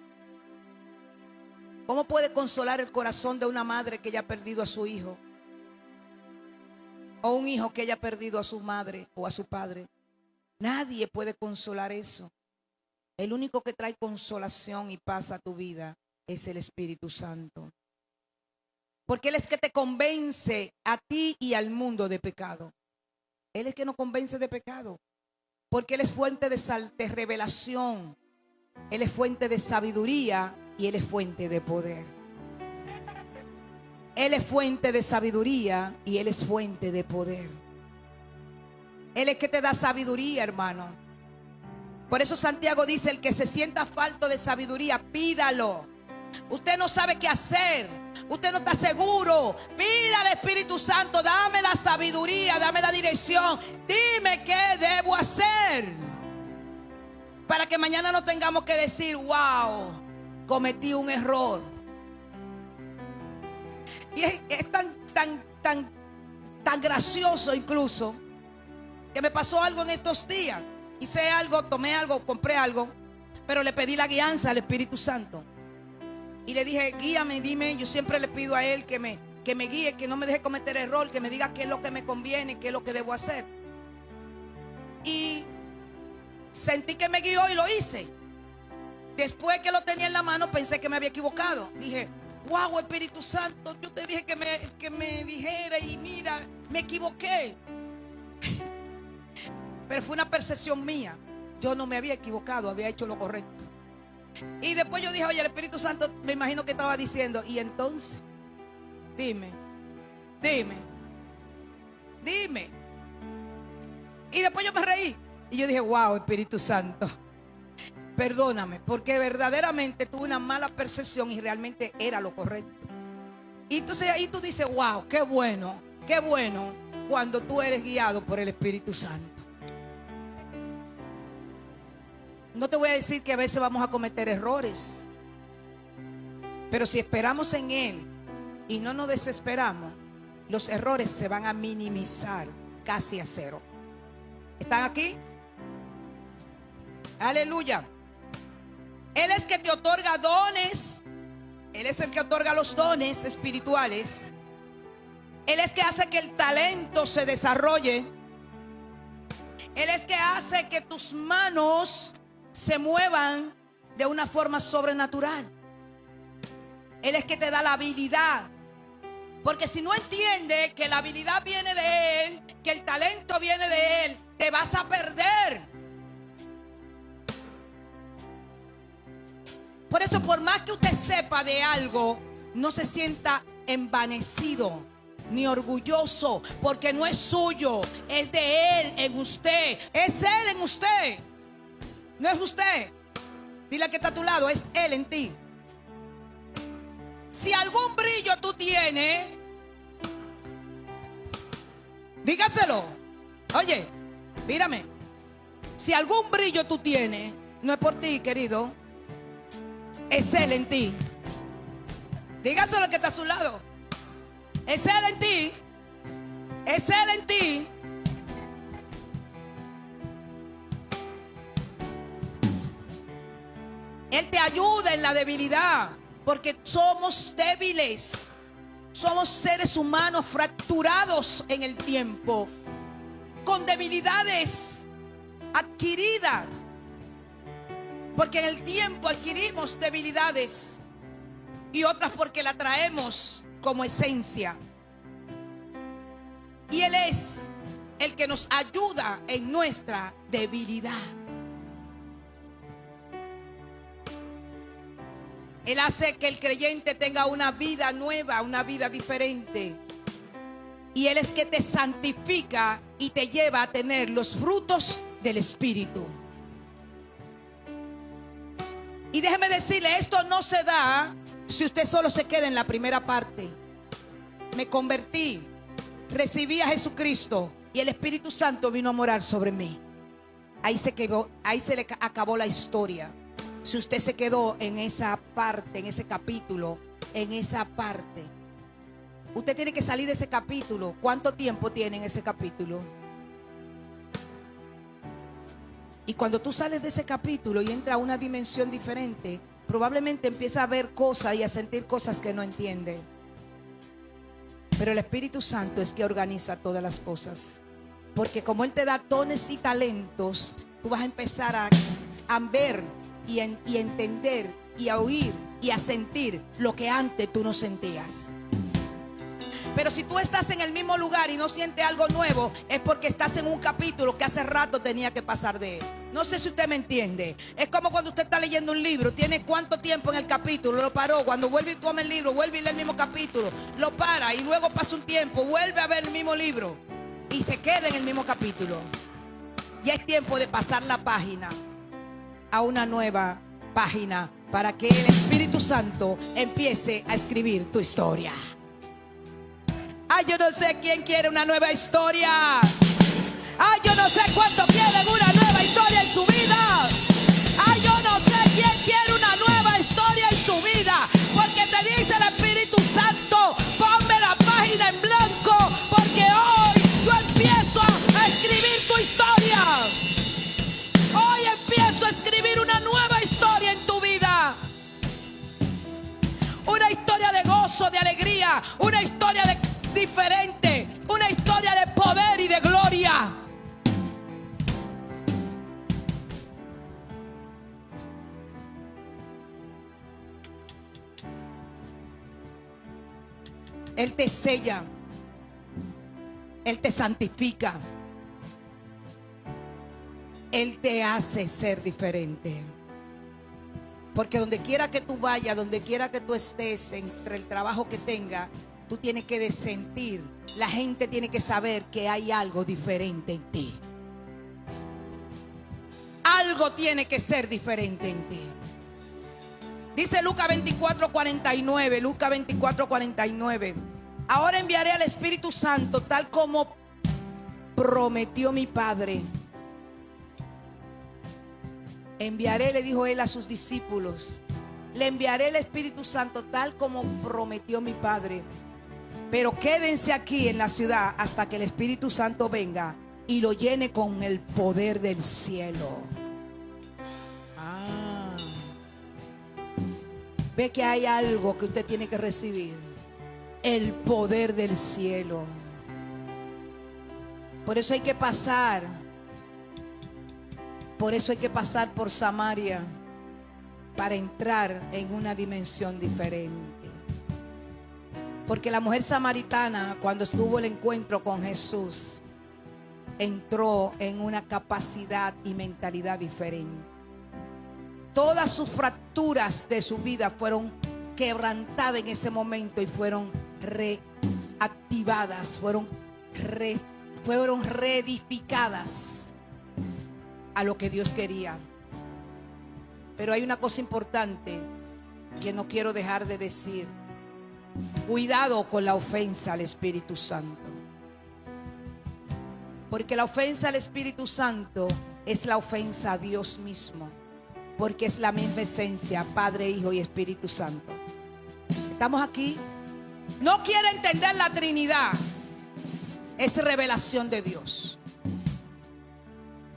¿Cómo puede consolar el corazón de una madre que ya ha perdido a su hijo? O un hijo que haya perdido a su madre o a su padre. Nadie puede consolar eso. El único que trae consolación y paz a tu vida es el Espíritu Santo. Porque Él es que te convence a ti y al mundo de pecado. Él es que nos convence de pecado. Porque Él es fuente de revelación. Él es fuente de sabiduría y Él es fuente de poder. Él es fuente de sabiduría y Él es fuente de poder. Él es que te da sabiduría, hermano. Por eso Santiago dice: el que se sienta falto de sabiduría, pídalo. Usted no sabe qué hacer, usted no está seguro, pida al Espíritu Santo: dame la sabiduría, dame la dirección, dime qué debo hacer, para que mañana no tengamos que decir: wow, cometí un error. Y es tan gracioso incluso, que me pasó algo en estos días. Hice algo, tomé algo, compré algo, pero le pedí la guianza al Espíritu Santo. Y le dije: guíame, dime. Yo siempre le pido a Él que me guíe, que no me deje cometer error, que me diga qué es lo que me conviene, qué es lo que debo hacer. Y sentí que me guió y lo hice. Después que lo tenía en la mano pensé que me había equivocado. Dije: wow, Espíritu Santo, yo te dije que me dijera y mira, me equivoqué. Pero fue una percepción mía. Yo no me había equivocado, había hecho lo correcto. Y después yo dije, oye, el Espíritu Santo, me imagino que estaba diciendo, y entonces, dime. Y después yo me reí. Y yo dije, wow, Espíritu Santo, perdóname, porque verdaderamente tuve una mala percepción y realmente era lo correcto. Y entonces ahí tú dices, wow, qué bueno cuando tú eres guiado por el Espíritu Santo. No te voy a decir que a veces vamos a cometer errores, pero si esperamos en Él y no nos desesperamos, los errores se van a minimizar casi a cero. ¿Están aquí? Aleluya. Él es que te otorga dones. Él es el que otorga los dones espirituales. Él es que hace que el talento se desarrolle. Él es que hace que tus manos se muevan de una forma sobrenatural. Él es que te da la habilidad. Porque si no entiendes que la habilidad viene de Él, que el talento viene de Él, te vas a perder. Por eso, por más que usted sepa de algo, no se sienta envanecido ni orgulloso, porque no es suyo, es de Él en usted. Es Él en usted, no es usted. Dile que está a tu lado, es Él en ti. Si algún brillo tú tienes, dígaselo. Oye, mírame. Si algún brillo tú tienes, no es por ti, querido, es Él en ti. Dígaselo que está a su lado. Es Él en ti. Es Él en ti. Él te ayuda en la debilidad, porque somos débiles. Somos seres humanos fracturados en el tiempo, con debilidades adquiridas. Porque en el tiempo adquirimos debilidades y otras porque la traemos como esencia. Y Él es el que nos ayuda en nuestra debilidad. Él hace que el creyente tenga una vida nueva, una vida diferente. Y Él es que te santifica y te lleva a tener los frutos del Espíritu. Y déjeme decirle, esto no se da si usted solo se queda en la primera parte. Me convertí, recibí a Jesucristo y el Espíritu Santo vino a morar sobre mí. Ahí se quedó, ahí se le acabó la historia. Si usted se quedó en esa parte, en ese capítulo, en esa parte, usted tiene que salir de ese capítulo. ¿Cuánto tiempo tiene en ese capítulo? Y cuando tú sales de ese capítulo y entras a una dimensión diferente, probablemente empieza a ver cosas y a sentir cosas que no entiende. Pero el Espíritu Santo es que organiza todas las cosas. Porque como Él te da dones y talentos, tú vas a empezar a ver y entender y a oír y a sentir lo que antes tú no sentías. Pero si tú estás en el mismo lugar y no sientes algo nuevo, es porque estás en un capítulo que hace rato tenía que pasar de él. No sé si usted me entiende. Es como cuando usted está leyendo un libro. Tiene cuánto tiempo en el capítulo, lo paró. Cuando vuelve y toma el libro, vuelve y lee el mismo capítulo, lo para y luego pasa un tiempo, vuelve a ver el mismo libro y se queda en el mismo capítulo. Ya es tiempo de pasar la página a una nueva página para que el Espíritu Santo empiece a escribir tu historia. Ay, yo no sé quién quiere una nueva historia. Ay, yo no sé cuánto quieren una nueva historia en su vida. Ay, yo no sé quién quiere una nueva historia en su vida. Porque te dice el Espíritu Santo, ponme la página en blanco, porque hoy yo empiezo a escribir tu historia. Hoy empiezo a escribir una nueva historia en tu vida. Una historia de gozo, de alegría, una historia diferente, una historia de poder y de gloria. Él te sella. Él te santifica. Él te hace ser diferente. Porque donde quiera que tú vayas, donde quiera que tú estés, entre el trabajo que tengas, tú tienes que sentir. La gente tiene que saber que hay algo diferente en ti. Algo tiene que ser diferente en ti. Dice Lucas 24:49. Lucas 24:49. Ahora enviaré al Espíritu Santo tal como prometió mi Padre. Enviaré, le dijo él a sus discípulos. Le enviaré el Espíritu Santo tal como prometió mi Padre. Pero quédense aquí en la ciudad hasta que el Espíritu Santo venga y lo llene con el poder del cielo. Ve que hay algo que usted tiene que recibir. El poder del cielo. Por eso hay que pasar. Por eso hay que pasar por Samaria para entrar en una dimensión diferente. Porque la mujer samaritana, cuando estuvo el encuentro con Jesús, entró en una capacidad y mentalidad diferente. Todas sus fracturas de su vida fueron quebrantadas en ese momento y fueron reactivadas, fueron reedificadas a lo que Dios quería. Pero hay una cosa importante que no quiero dejar de decir. Cuidado con la ofensa al Espíritu Santo. Porque la ofensa al Espíritu Santo es la ofensa a Dios mismo. Porque es la misma esencia, Padre, Hijo y Espíritu Santo. ¿Estamos aquí? No quiere entender la Trinidad. Es revelación de Dios.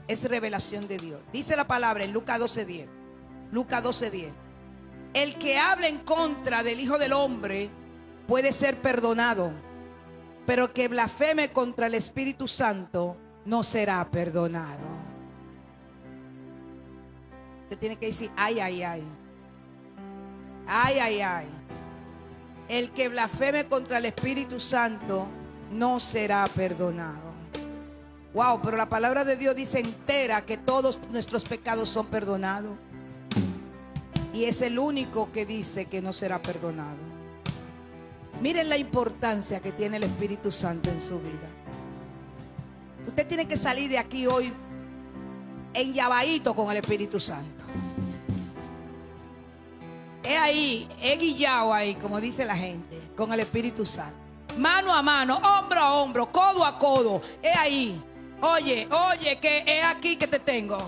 Es revelación de Dios. Dice la palabra en Lucas 12:10. Lucas 12:10. El que habla en contra del Hijo del Hombre puede ser perdonado, pero el que blasfeme contra el Espíritu Santo no será perdonado. Usted tiene que decir, ay, ay, ay. Ay, ay, ay. El que blasfeme contra el Espíritu Santo no será perdonado. Wow, pero la palabra de Dios dice entera que todos nuestros pecados son perdonados. Y es el único que dice que no será perdonado. Miren la importancia que tiene el Espíritu Santo en su vida. Usted tiene que salir de aquí hoy enllavadito con el Espíritu Santo. Es ahí, es guillado ahí, como dice la gente, con el Espíritu Santo. Mano a mano, hombro a hombro, codo a codo. Es ahí. Oye, que es aquí que te tengo.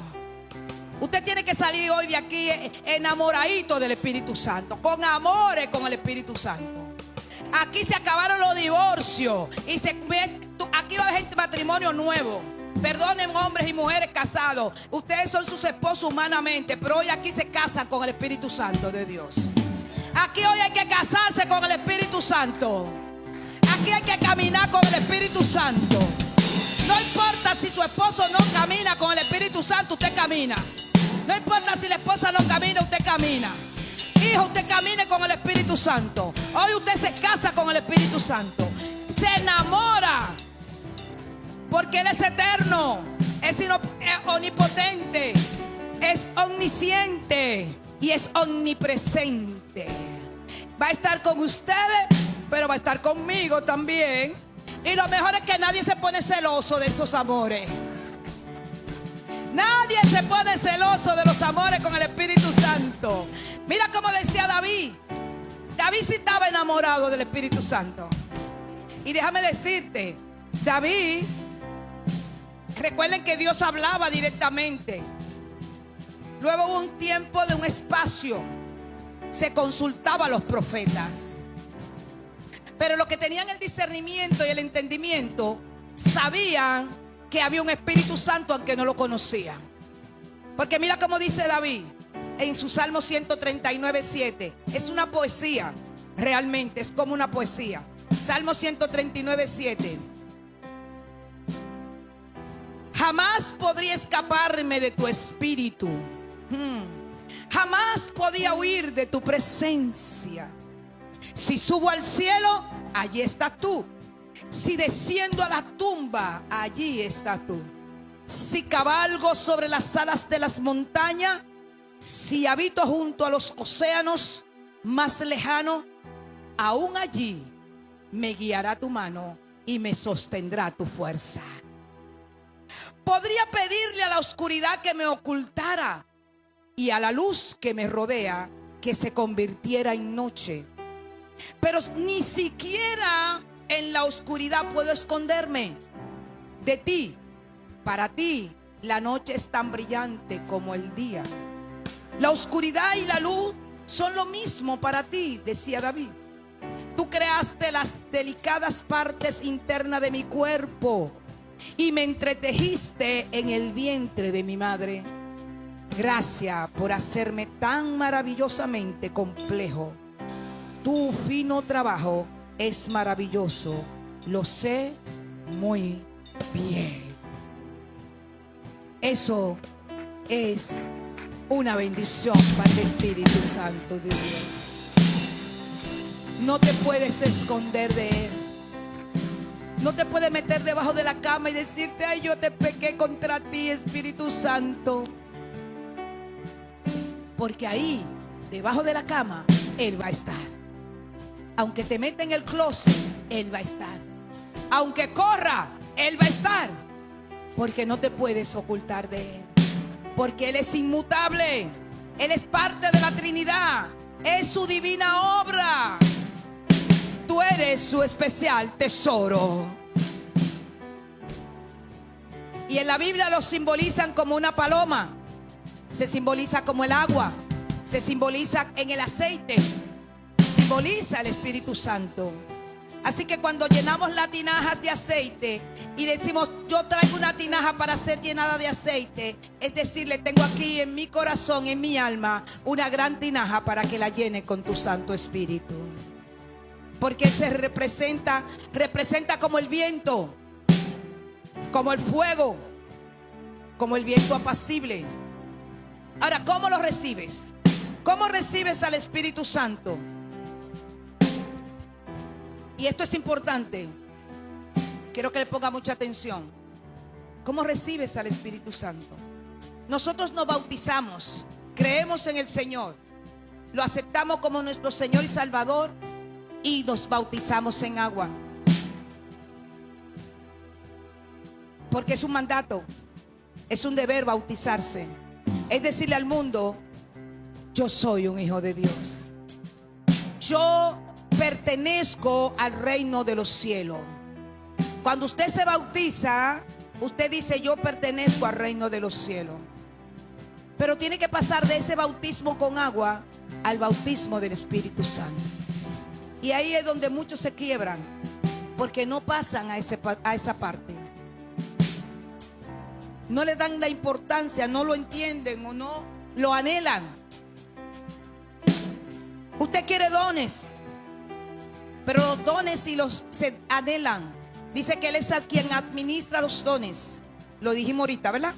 Usted tiene que salir hoy de aquí enamoradito del Espíritu Santo, con amores con el Espíritu Santo. Aquí se acabaron los divorcios y aquí va a haber gente matrimonio nuevo. Perdonen hombres y mujeres casados. Ustedes son sus esposos humanamente, pero hoy aquí se casan con el Espíritu Santo de Dios. Aquí hoy hay que casarse con el Espíritu Santo. Aquí hay que caminar con el Espíritu Santo. No importa si su esposo no camina con el Espíritu Santo, usted camina. No importa si la esposa no camina, usted camina. Hijo, usted camine con el Espíritu Santo. Hoy usted se casa con el Espíritu Santo. Se enamora. Porque Él es eterno. Es omnipotente. Es omnisciente. Y es omnipresente. Va a estar con ustedes, pero va a estar conmigo también. Y lo mejor es que nadie se pone celoso de esos amores. Nadie se pone celoso de los amores con el Espíritu Santo. Mira cómo decía David. David sí estaba enamorado del Espíritu Santo. Y déjame decirte, David, recuerden que Dios hablaba directamente. Luego hubo un tiempo de un espacio. Se consultaba a los profetas. Pero los que tenían el discernimiento y el entendimiento sabían que había un Espíritu Santo aunque no lo conocían. Porque mira cómo dice David en su Salmo 139:7. Es una poesía, realmente es como una poesía. Salmo 139:7. Jamás podría escaparme de tu espíritu. Jamás podía huir de tu presencia. Si subo al cielo, allí estás tú. Si desciendo a la tumba, allí estás tú. Si cabalgo sobre las alas de las montañas, si habito junto a los océanos más lejanos, aún allí me guiará tu mano y me sostendrá tu fuerza. Podría pedirle a la oscuridad que me ocultara y a la luz que me rodea que se convirtiera en noche. Pero ni siquiera en la oscuridad puedo esconderme de ti. Para ti la noche es tan brillante como el día. La oscuridad y la luz son lo mismo para ti, decía David. Tú creaste las delicadas partes internas de mi cuerpo y me entretejiste en el vientre de mi madre. Gracias por hacerme tan maravillosamente complejo. Tu fino trabajo es maravilloso, lo sé muy bien. Eso es una bendición para el Espíritu Santo de Dios. No te puedes esconder de Él. No te puedes meter debajo de la cama y decirte: ay, yo te pequé contra ti, Espíritu Santo. Porque ahí, debajo de la cama, Él va a estar. Aunque te meta en el closet, Él va a estar. Aunque corra, Él va a estar. Porque no te puedes ocultar de Él. Porque Él es inmutable. Él es parte de la Trinidad. Es su divina obra. Tú eres su especial tesoro. Y en la Biblia lo simbolizan como una paloma. Se simboliza como el agua. Se simboliza en el aceite. Simboliza el Espíritu Santo. Así que cuando llenamos las tinajas de aceite y decimos: yo traigo una tinaja para ser llenada de aceite, es decirle: tengo aquí en mi corazón, en mi alma, una gran tinaja para que la llene con tu Santo Espíritu. Porque Él se representa como el viento, como el fuego, como el viento apacible. Ahora, ¿cómo lo recibes? ¿Cómo recibes al Espíritu Santo? Y esto es importante. Quiero que le ponga mucha atención. ¿Cómo recibes al Espíritu Santo? Nosotros nos bautizamos, creemos en el Señor, lo aceptamos como nuestro Señor y Salvador y nos bautizamos en agua. Porque es un mandato, es un deber bautizarse. Es decirle al mundo: yo soy un hijo de Dios. Yo pertenezco al reino de los cielos. Cuando usted se bautiza, usted dice: yo pertenezco al reino de los cielos. Pero tiene que pasar de ese bautismo con agua al bautismo del Espíritu Santo. Y ahí es donde muchos se quiebran, porque no pasan a esa parte. No le dan la importancia, no lo entienden o no lo anhelan. Usted quiere dones, pero los dones si los se anhelan. Dice que Él es quien administra los dones. Lo dijimos ahorita, ¿verdad?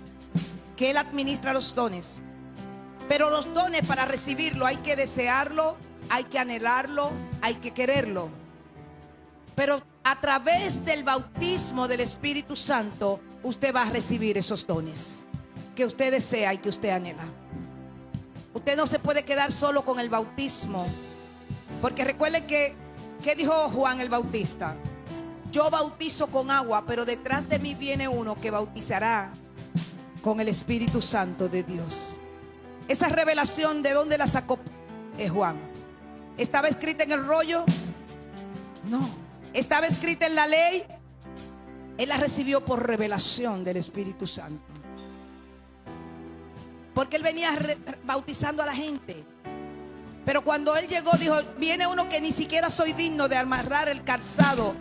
Que Él administra los dones. Pero los dones, para recibirlo hay que desearlo, hay que anhelarlo, hay que quererlo. Pero a través del bautismo del Espíritu Santo, usted va a recibir esos dones que usted desea y que usted anhela. Usted no se puede quedar solo con el bautismo. Porque recuerden que, ¿qué dijo Juan el Bautista? Yo bautizo con agua, pero detrás de mí viene uno que bautizará con el Espíritu Santo de Dios. Esa revelación, ¿de dónde la sacó Juan? ¿Estaba escrita en el rollo? No. ¿Estaba escrita en la ley? Él la recibió por revelación del Espíritu Santo. Porque Él venía bautizando a la gente. Pero cuando Él llegó, dijo: viene uno que ni siquiera soy digno de amarrar el calzado,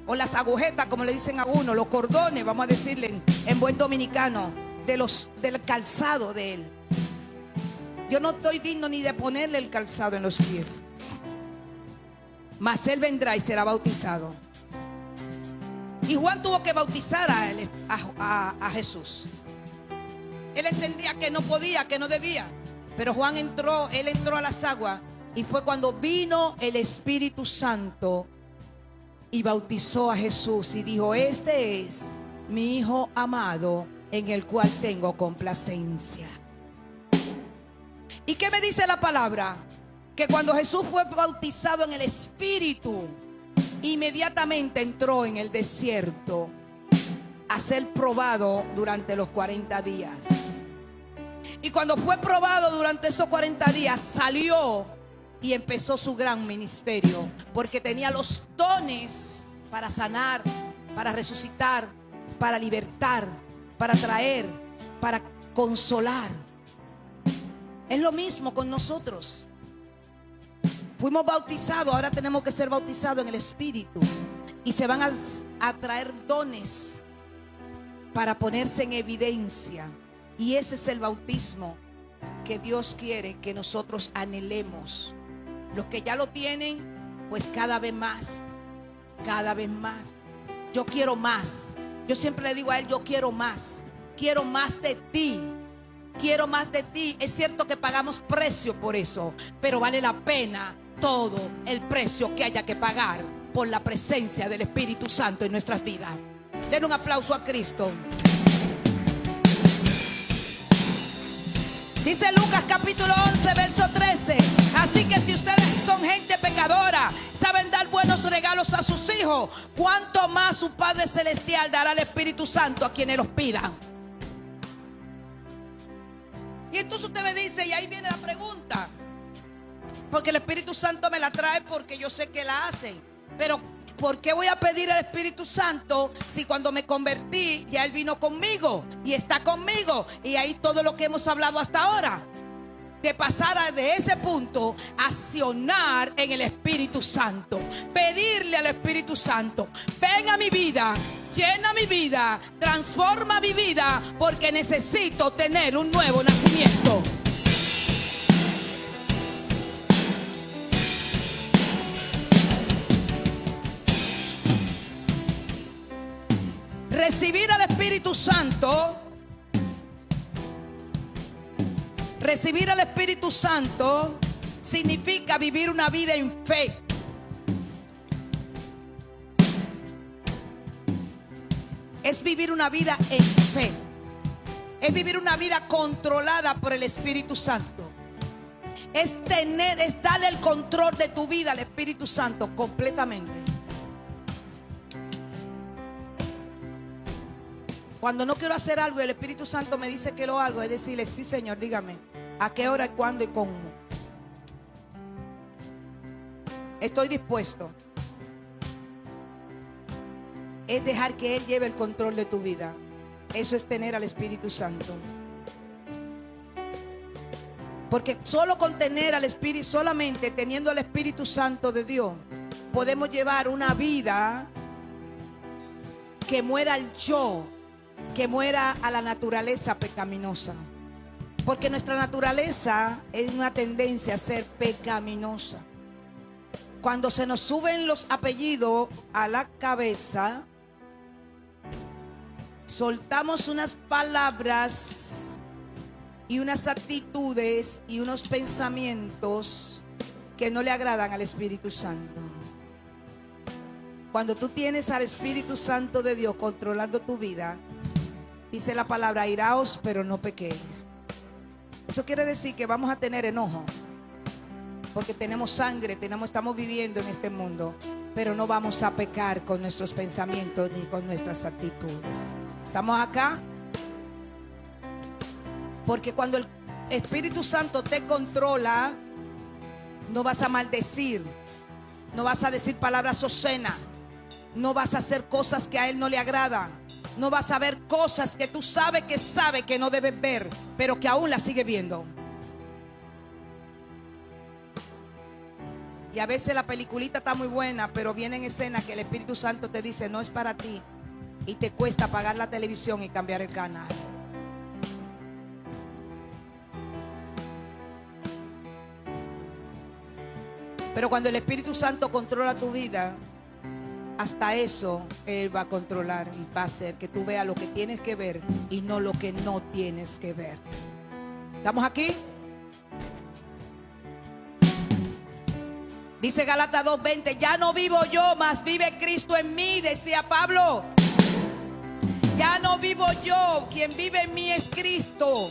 o las agujetas, como le dicen a uno, los cordones, vamos a decirle en buen dominicano, del calzado de Él. Yo no estoy digno ni de ponerle el calzado en los pies. Mas Él vendrá y será bautizado. Y Juan tuvo que bautizar a Jesús. Él entendía que no podía, que no debía. Pero Juan entró, él entró a las aguas Y fue cuando vino el Espíritu Santo y bautizó a Jesús y dijo: este es mi Hijo amado, en el cual tengo complacencia. ¿Y qué me dice la palabra? Que cuando Jesús fue bautizado en el Espíritu, inmediatamente entró en el desierto a ser probado durante los 40 días. Y cuando fue probado durante esos 40 días, salió y empezó su gran ministerio, porque tenía los dones para sanar, para resucitar, para libertar, para traer, para consolar. Es lo mismo con nosotros. Fuimos bautizados, ahora tenemos que ser bautizados en el Espíritu. Y se van a traer dones para ponerse en evidencia. Y ese es el bautismo que Dios quiere que nosotros anhelemos. Los que ya lo tienen, pues cada vez más, cada vez más. Yo quiero más. Yo siempre le digo a él: yo quiero más de ti. Quiero más de ti. Es cierto que pagamos precio por eso, pero vale la pena todo el precio que haya que pagar por la presencia del Espíritu Santo en nuestras vidas. Den un aplauso a Cristo. Dice Lucas capítulo 11 verso 13: así que si ustedes son gente pecadora, saben dar buenos regalos a sus hijos, ¿cuánto más su Padre Celestial dará al Espíritu Santo a quienes los pidan? Y entonces usted me dice, y ahí viene la pregunta, porque el Espíritu Santo me la trae porque yo sé que la hace, pero ¿por qué voy a pedir al Espíritu Santo si cuando me convertí ya Él vino conmigo y está conmigo? Y ahí todo lo que hemos hablado hasta ahora, de pasar de ese punto a accionar en el Espíritu Santo, pedirle al Espíritu Santo: ven a mi vida, llena mi vida, transforma mi vida, porque necesito tener un nuevo nacimiento. Recibir al Espíritu Santo, recibir al Espíritu Santo significa vivir una vida en fe. Es vivir una vida en fe. Es vivir una vida controlada por el Espíritu Santo. Es darle el control de tu vida al Espíritu Santo completamente. Cuando no quiero hacer algo y el Espíritu Santo me dice que lo hago, es decirle: sí, Señor, dígame a qué hora, cuándo y cómo. Estoy dispuesto. Es dejar que Él lleve el control de tu vida. Eso es tener al Espíritu Santo. Porque solo con tener al Espíritu, solamente teniendo al Espíritu Santo de Dios, podemos llevar una vida que muera al yo, que muera a la naturaleza pecaminosa. Porque nuestra naturaleza es una tendencia a ser pecaminosa. Cuando se nos suben los apellidos a la cabeza, soltamos unas palabras y unas actitudes y unos pensamientos que no le agradan al Espíritu Santo. Cuando tú tienes al Espíritu Santo de Dios controlando tu vida, dice la palabra: iraos, pero no pequéis. Eso quiere decir que vamos a tener enojo, porque tenemos sangre, estamos viviendo en este mundo, pero no vamos a pecar con nuestros pensamientos ni con nuestras actitudes. ¿Estamos acá? Porque cuando el Espíritu Santo te controla, no vas a maldecir, no vas a decir palabras obscenas, no vas a hacer cosas que a Él no le agradan. No vas a ver cosas que tú sabes que no debes ver, pero que aún las sigue viendo. Y a veces la peliculita está muy buena, pero viene en escena que el Espíritu Santo te dice: no es para ti, y te cuesta apagar la televisión y cambiar el canal. Pero cuando el Espíritu Santo controla tu vida, hasta eso Él va a controlar y va a hacer que tú veas lo que tienes que ver y no lo que no tienes que ver. ¿Estamos aquí? Dice Gálatas 2:20, ya no vivo yo, mas vive Cristo en mí, decía Pablo. Ya no vivo yo, quien vive en mí es Cristo.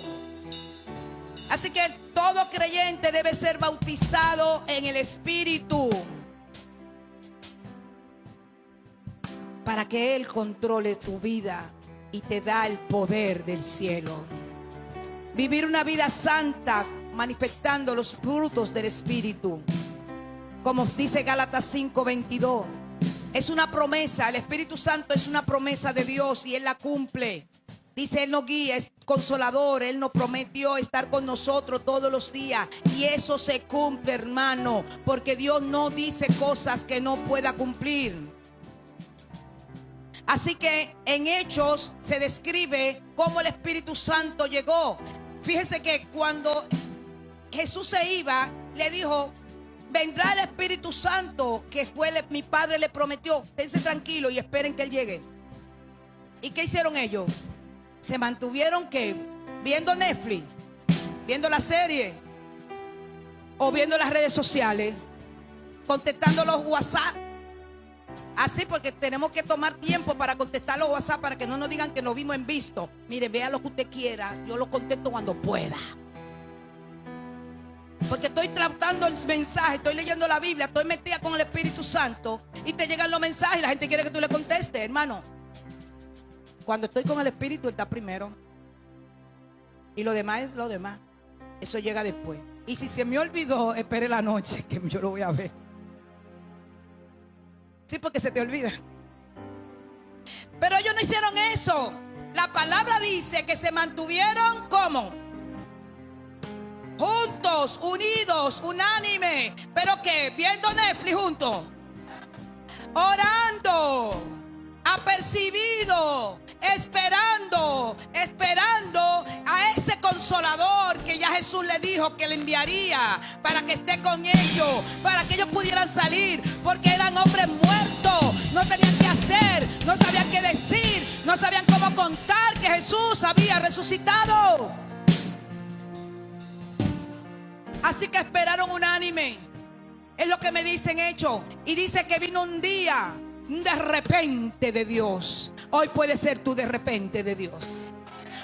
Así que todo creyente debe ser bautizado en el Espíritu para que Él controle tu vida y te da el poder del cielo. Vivir una vida santa manifestando los frutos del Espíritu. Como dice Gálatas 5:22, es una promesa. El Espíritu Santo es una promesa de Dios y Él la cumple. Dice, Él nos guía, es consolador. Él nos prometió estar con nosotros todos los días. Y eso se cumple, hermano, porque Dios no dice cosas que no pueda cumplir. Así que en Hechos se describe cómo el Espíritu Santo llegó. Fíjense que cuando Jesús se iba, le dijo, vendrá el Espíritu Santo que mi Padre le prometió. Esténse tranquilos y esperen que Él llegue. ¿Y qué hicieron ellos? Se mantuvieron que viendo Netflix, viendo la serie o viendo las redes sociales, contestando los WhatsApp. Así, porque tenemos que tomar tiempo para contestar los WhatsApp para que no nos digan que nos vimos en visto. Mire, vea lo que usted quiera, yo lo contesto cuando pueda. Porque estoy tratando el mensaje, estoy leyendo la Biblia, estoy metida con el Espíritu Santo y te llegan los mensajes y la gente quiere que tú le contestes, hermano. Cuando estoy con el Espíritu, Él está primero. Y lo demás es lo demás. Eso llega después. Y si se me olvidó, espere la noche que yo lo voy a ver. Sí, porque se te olvida. Pero ellos no hicieron eso. La palabra dice que se mantuvieron ¿cómo? Juntos, unidos, unánime. ¿Pero qué? Viendo Netflix juntos. Orando. Apercibido. Esperando a ese consolador que ya Jesús le dijo que le enviaría para que esté con ellos, para que ellos pudieran salir, porque eran hombres muertos, no tenían qué hacer, no sabían qué decir, no sabían cómo contar que Jesús había resucitado. Así que esperaron unánime. Es lo que me dicen Hechos. Y dice que vino un día de repente de Dios. Hoy puede ser tu de repente de Dios.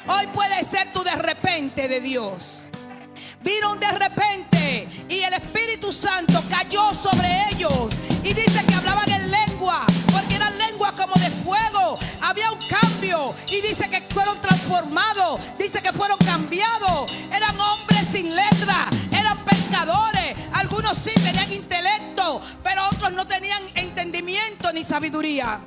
Hoy puede ser tu de repente de Dios. Vino un de repente y el Espíritu Santo cayó sobre ellos. Y dice que hablaban en lengua, porque eran lenguas como de fuego. Había un cambio y dice que fueron transformados. Dice que fueron cambiados. Eran hombres sin letra, eran pescadores. Algunos sí tenían intelecto, pero otros no tenían entendimiento ni sabiduría.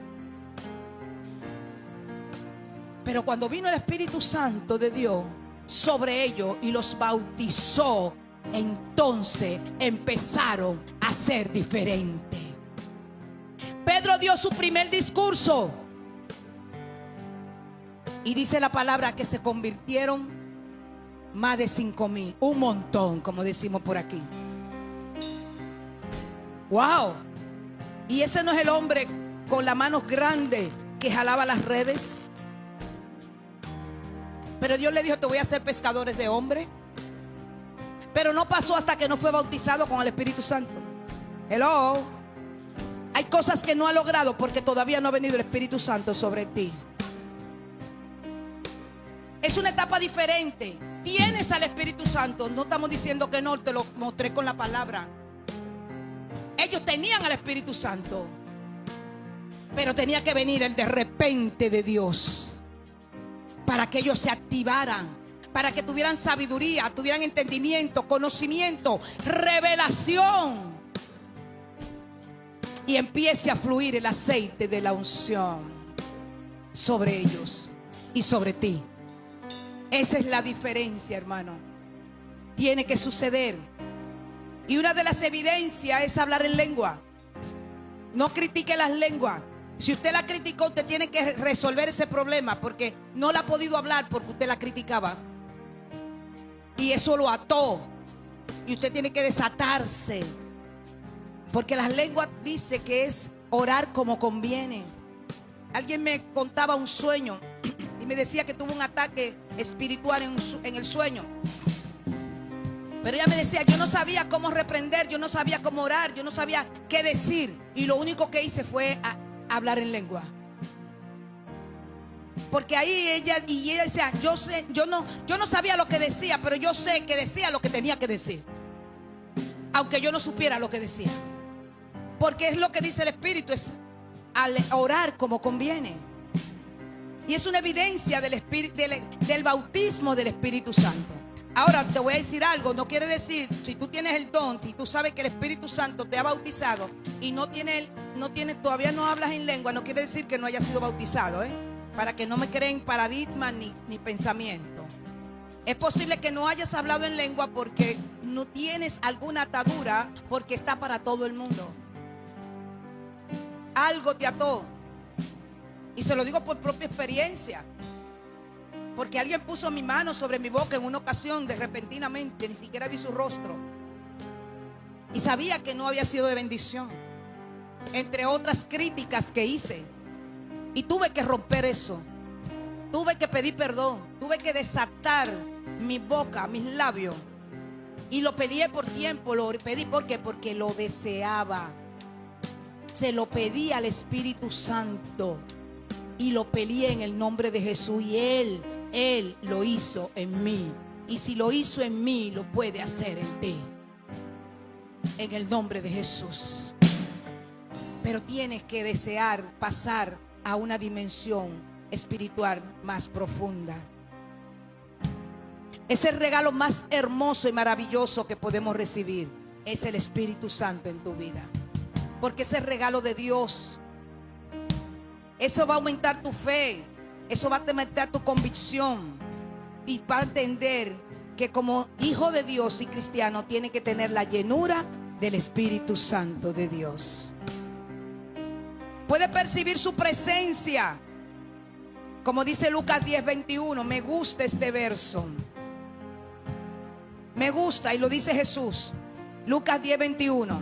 Pero cuando vino el Espíritu Santo de Dios sobre ellos y los bautizó, entonces empezaron a ser diferentes. Pedro dio su primer discurso y dice la palabra que se convirtieron más de 5,000, un montón, como decimos por aquí. Wow. Y ese no es el hombre con las manos grandes que jalaba las redes. Pero Dios le dijo, te voy a hacer pescadores de hombres. Pero no pasó hasta que no fue bautizado con el Espíritu Santo. Hello. Hay cosas que no ha logrado porque todavía no ha venido el Espíritu Santo sobre ti. Es una etapa diferente. Tienes al Espíritu Santo. No estamos diciendo que no, te lo mostré con la palabra. Ellos tenían al Espíritu Santo, pero tenía que venir el de repente de Dios para que ellos se activaran, para que tuvieran sabiduría, tuvieran entendimiento, conocimiento, revelación, y empiece a fluir el aceite de la unción sobre ellos y sobre ti. Esa es la diferencia, hermano. Tiene que suceder. Y una de las evidencias es hablar en lengua. No critique las lenguas. Si usted la criticó, usted tiene que resolver ese problema, porque no la ha podido hablar porque usted la criticaba. Y eso lo ató. Y usted tiene que desatarse. Porque las lenguas dice que es orar como conviene. Alguien me contaba un sueño y me decía que tuvo un ataque espiritual en el sueño. Pero ella me decía, yo no sabía cómo reprender, yo no sabía cómo orar, yo no sabía qué decir. Y lo único que hice fue hablar en lengua. Porque ahí ella decía, yo no sabía lo que decía, pero yo sé que decía lo que tenía que decir. Aunque yo no supiera lo que decía. Porque es lo que dice el Espíritu, es al orar como conviene. Y es una evidencia del bautismo del Espíritu Santo. Ahora te voy a decir algo, no quiere decir, si tú tienes el don, si tú sabes que el Espíritu Santo te ha bautizado y todavía no hablas en lengua, no quiere decir que no hayas sido bautizado, para que no me creen paradigmas ni pensamiento. Es posible que no hayas hablado en lengua porque no tienes alguna atadura, porque está para todo el mundo. Algo te ató. Y se lo digo por propia experiencia. Porque alguien puso mi mano sobre mi boca en una ocasión, repentinamente, ni siquiera vi su rostro. Y sabía que no había sido de bendición. Entre otras críticas que hice. Y tuve que romper eso. Tuve que pedir perdón. Tuve que desatar mi boca, mis labios. Y lo peleé por tiempo. Lo pedí, ¿por qué? Porque lo deseaba. Se lo pedí al Espíritu Santo. Y lo peleé en el nombre de Jesús. Y Él lo hizo en mí. Y si lo hizo en mí, lo puede hacer en ti. En el nombre de Jesús. Pero tienes que desear pasar a una dimensión espiritual más profunda. Es el regalo más hermoso y maravilloso que podemos recibir. Es el Espíritu Santo en tu vida. Porque es el regalo de Dios. Eso va a aumentar tu fe. Eso va a aumentar tu convicción. Y va a entender que como hijo de Dios y cristiano tiene que tener la llenura del Espíritu Santo de Dios. Puede percibir su presencia. Como dice Lucas 10:21. Me gusta este verso. Me gusta, y lo dice Jesús. Lucas 10:21.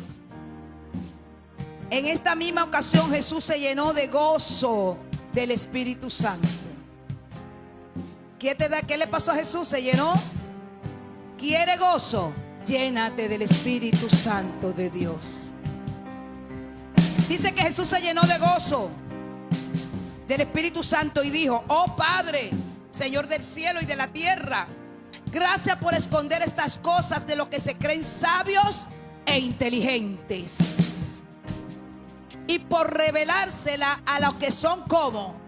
En esta misma ocasión Jesús se llenó de gozo del Espíritu Santo. ¿Qué le pasó a Jesús? Se llenó. ¿Quiere gozo? Llénate del Espíritu Santo de Dios. Dice que Jesús se llenó de gozo del Espíritu Santo y dijo: oh Padre, Señor del cielo y de la tierra, gracias por esconder estas cosas de los que se creen sabios e inteligentes, y por revelársela a los que son como.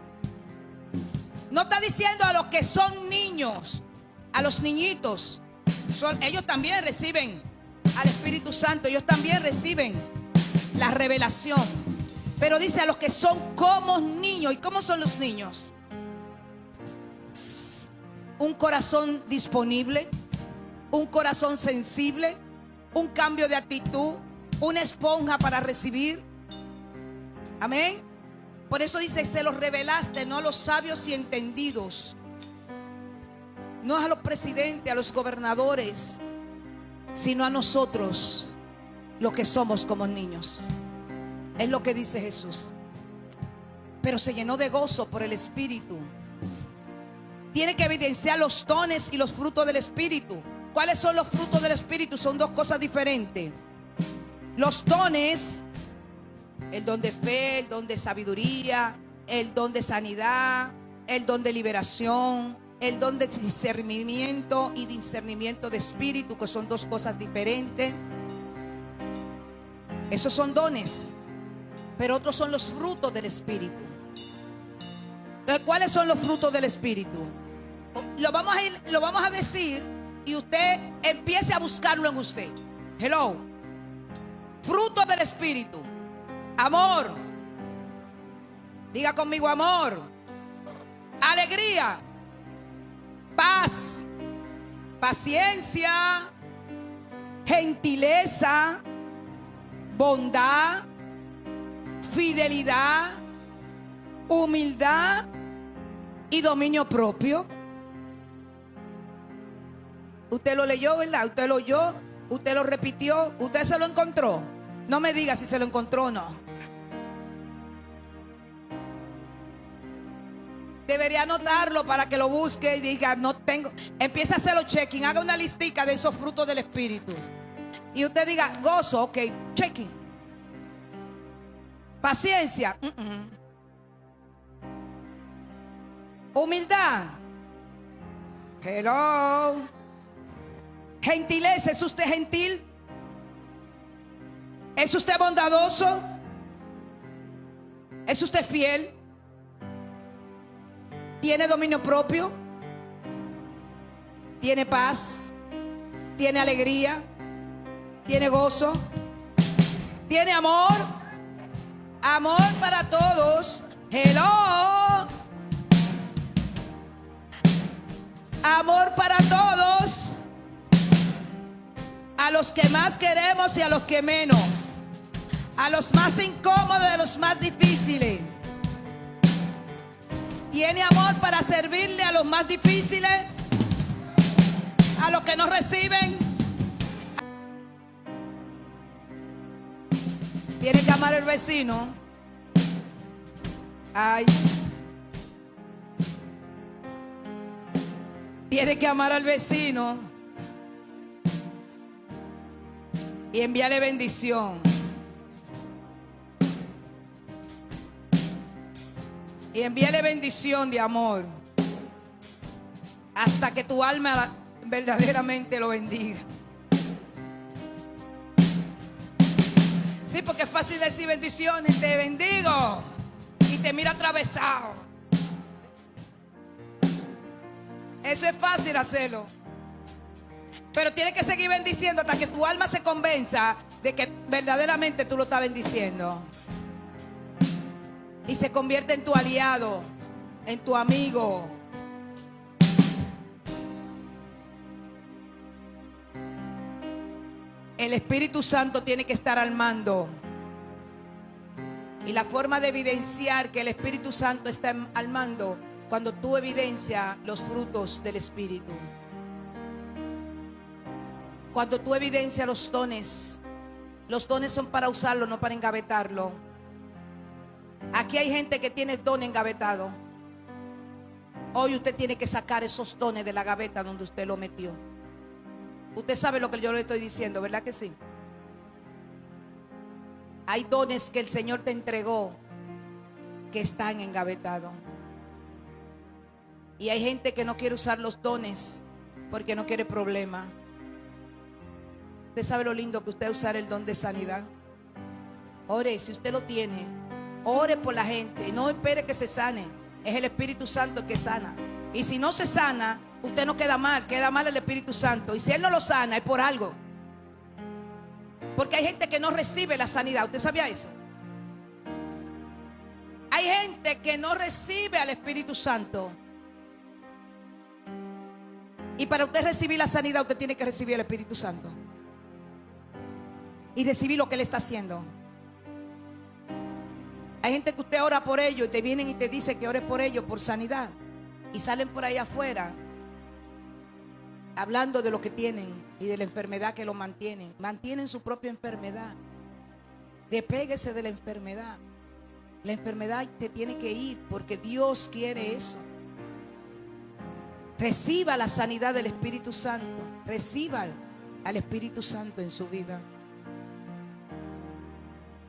No está diciendo a los que son niños, a los niñitos. Ellos también reciben al Espíritu Santo, ellos también reciben la revelación. Pero dice a los que son como niños. ¿Y cómo son los niños? Un corazón disponible, un corazón sensible, un cambio de actitud, una esponja para recibir. Amén. Por eso dice: se los revelaste no a los sabios y entendidos, no a los presidentes, a los gobernadores, sino a nosotros, los que somos como niños. Es lo que dice Jesús. Pero se llenó de gozo por el Espíritu. Tiene que evidenciar los dones y los frutos del Espíritu. ¿Cuáles son los frutos del Espíritu? Son dos cosas diferentes. Los dones: el don de fe, el don de sabiduría, el don de sanidad, el don de liberación, el don de discernimiento y discernimiento de espíritu, que son dos cosas diferentes. Esos son dones. Pero otros son los frutos del Espíritu. Entonces, ¿cuáles son los frutos del Espíritu? Lo vamos a decir, y usted empiece a buscarlo en usted. Hello. Fruto del Espíritu: amor. Diga conmigo: amor. Alegría. Paz. Paciencia. Gentileza. Bondad. Fidelidad. Humildad y dominio propio. Usted lo leyó, ¿verdad? Usted lo oyó, usted lo repitió, usted se lo encontró. No me diga si se lo encontró o no. Debería anotarlo para que lo busque y diga, no tengo. Empieza a hacerlo checking. Haga una listica de esos frutos del Espíritu. Y usted diga, gozo, ok, checking. Paciencia. Humildad. Hello. Gentileza. ¿Es usted gentil? ¿Es usted bondadoso? ¿Es usted fiel? ¿Tiene dominio propio? ¿Tiene paz? ¿Tiene alegría? ¿Tiene gozo? ¿Tiene amor? Amor para todos. Hello. Amor para todos. A los que más queremos y a los que menos. A los más incómodos y a los más difíciles. Tiene amor para servirle a los más difíciles, a los que no reciben. Tiene que amar al vecino. Ay. Tiene que amar al vecino y enviarle bendición. Y envíale bendición de amor hasta que tu alma verdaderamente lo bendiga. Sí, porque es fácil decir bendiciones, te bendigo, y te mira atravesado. Eso es fácil hacerlo. Pero tienes que seguir bendiciendo hasta que tu alma se convenza de que verdaderamente tú lo estás bendiciendo. Y se convierte en tu aliado, en tu amigo. El Espíritu Santo tiene que estar al mando. Y la forma de evidenciar que el Espíritu Santo está al mando, cuando tú evidencias los frutos del Espíritu. Cuando tú evidencias los dones son para usarlo, no para engavetarlo. Aquí hay gente que tiene don engavetado. Hoy usted tiene que sacar esos dones de la gaveta donde usted lo metió. Usted sabe lo que yo le estoy diciendo, ¿verdad que sí? Hay dones que el Señor te entregó que están engavetados. Y hay gente que no quiere usar los dones porque no quiere problema. Usted sabe lo lindo que usted usar el don de sanidad. Ore, si usted lo tiene, ore por la gente, no espere que se sane. Es el Espíritu Santo el que sana. Y si no se sana, usted no queda mal el Espíritu Santo. Y si Él no lo sana, es por algo. Porque hay gente que no recibe la sanidad. ¿Usted sabía eso? Hay gente que no recibe al Espíritu Santo. Y para usted recibir la sanidad, usted tiene que recibir el Espíritu Santo. Y recibir lo que Él está haciendo. Hay gente que usted ora por ellos y te vienen y te dicen que ores por ellos por sanidad. Y salen por ahí afuera hablando de lo que tienen y de la enfermedad que lo mantienen. Mantienen su propia enfermedad. Despéguese de la enfermedad. La enfermedad te tiene que ir porque Dios quiere eso. Reciba la sanidad del Espíritu Santo. Reciba al Espíritu Santo en su vida.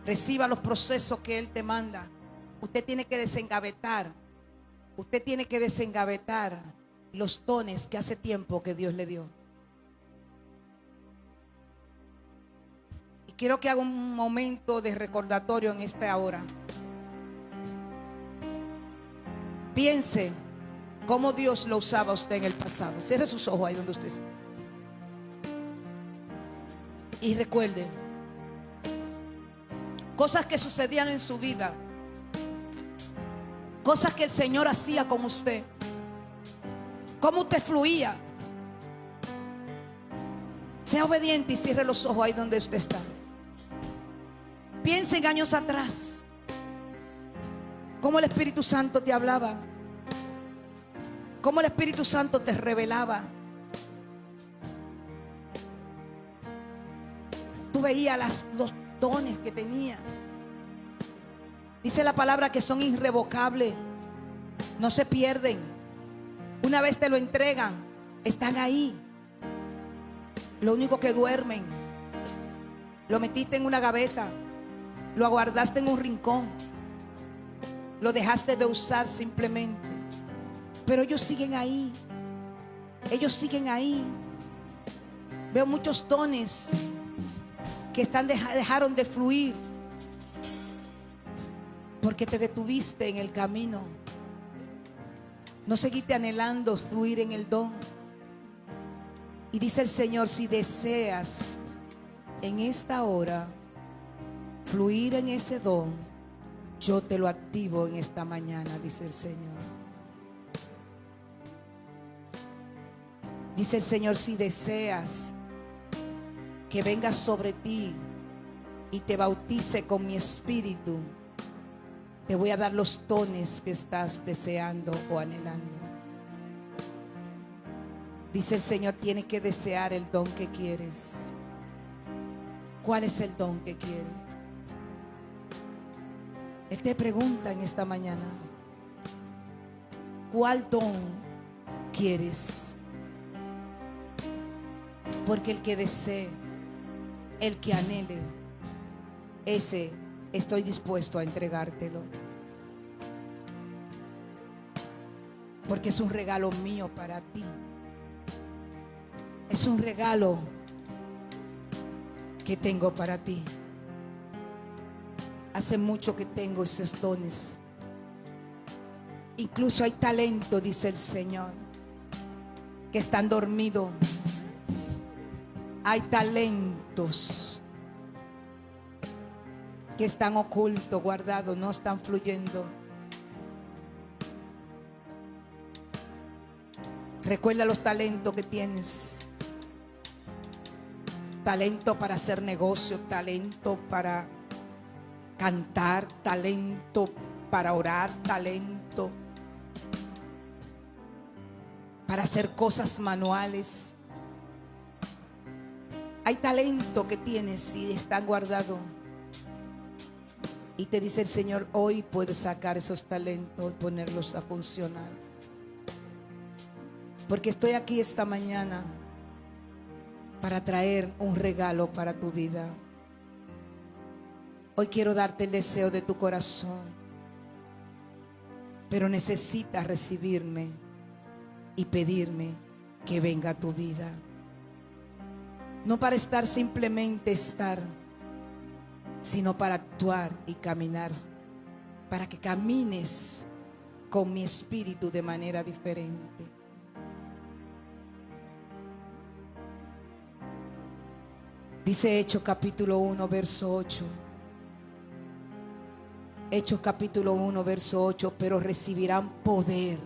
Reciba los procesos que Él te manda. Usted tiene que desengavetar. Usted tiene que desengavetar los dones que hace tiempo que Dios le dio. Y quiero que haga un momento de recordatorio en esta hora. Piense cómo Dios lo usaba a usted en el pasado. Cierre sus ojos ahí donde usted está. Y recuerde cosas que sucedían en su vida. Cosas que el Señor hacía con usted. Cómo usted fluía. Sea obediente y cierre los ojos ahí donde usted está. Piense en años atrás. Cómo el Espíritu Santo te hablaba. Cómo el Espíritu Santo te revelaba. Tú veías los dones que tenía. Dice la palabra que son irrevocables. No se pierden. Una vez te lo entregan, están ahí. Lo único que duermen, lo metiste en una gaveta, lo aguardaste en un rincón, lo dejaste de usar simplemente. Pero ellos siguen ahí. Ellos siguen ahí. Veo muchos dones que dejaron de fluir porque te detuviste en el camino. No seguiste anhelando fluir en el don. Y dice el Señor, si deseas en esta hora fluir en ese don, yo te lo activo en esta mañana, dice el Señor. Dice el Señor, si deseas que venga sobre ti y te bautice con mi espíritu, te voy a dar los dones que estás deseando o anhelando. Dice el Señor, tienes que desear el don que quieres. ¿Cuál es el don que quieres? Él te pregunta en esta mañana, ¿cuál don quieres? Porque el que desee, el que anhele, ese estoy dispuesto a entregártelo. Porque es un regalo mío para ti. Es un regalo que tengo para ti. Hace mucho que tengo esos dones. Incluso hay talento, dice el Señor, que están dormidos. Hay talentos que están ocultos, guardados, no están fluyendo. Recuerda los talentos que tienes. Talento para hacer negocio, talento para cantar, talento para orar, talento para hacer cosas manuales. Hay talento que tienes y están guardados. Y te dice el Señor, hoy puedes sacar esos talentos y ponerlos a funcionar. Porque estoy aquí esta mañana para traer un regalo para tu vida. Hoy quiero darte el deseo de tu corazón, pero necesitas recibirme y pedirme que venga a tu vida. No para estar simplemente sino para actuar y caminar, para que camines con mi espíritu de manera diferente. Dice Hechos capítulo 1, verso 8. Hechos capítulo 1, verso 8. Pero recibirán poder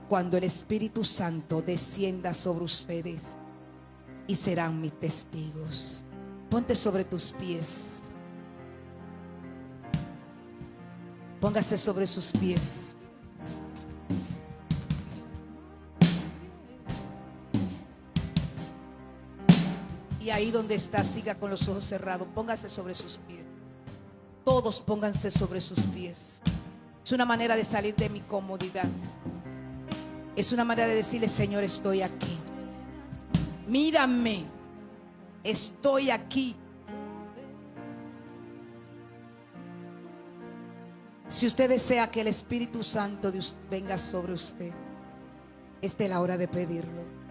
cuando el Espíritu Santo descienda sobre ustedes y serán mis testigos. Ponte sobre tus pies. Póngase sobre sus pies. Y ahí donde está, siga con los ojos cerrados. Póngase sobre sus pies. Todos pónganse sobre sus pies. Es una manera de salir de mi comodidad. Es una manera de decirle, Señor, estoy aquí. Mírame. Estoy aquí. Si usted desea que el Espíritu Santo venga sobre usted, esta es la hora de pedirlo.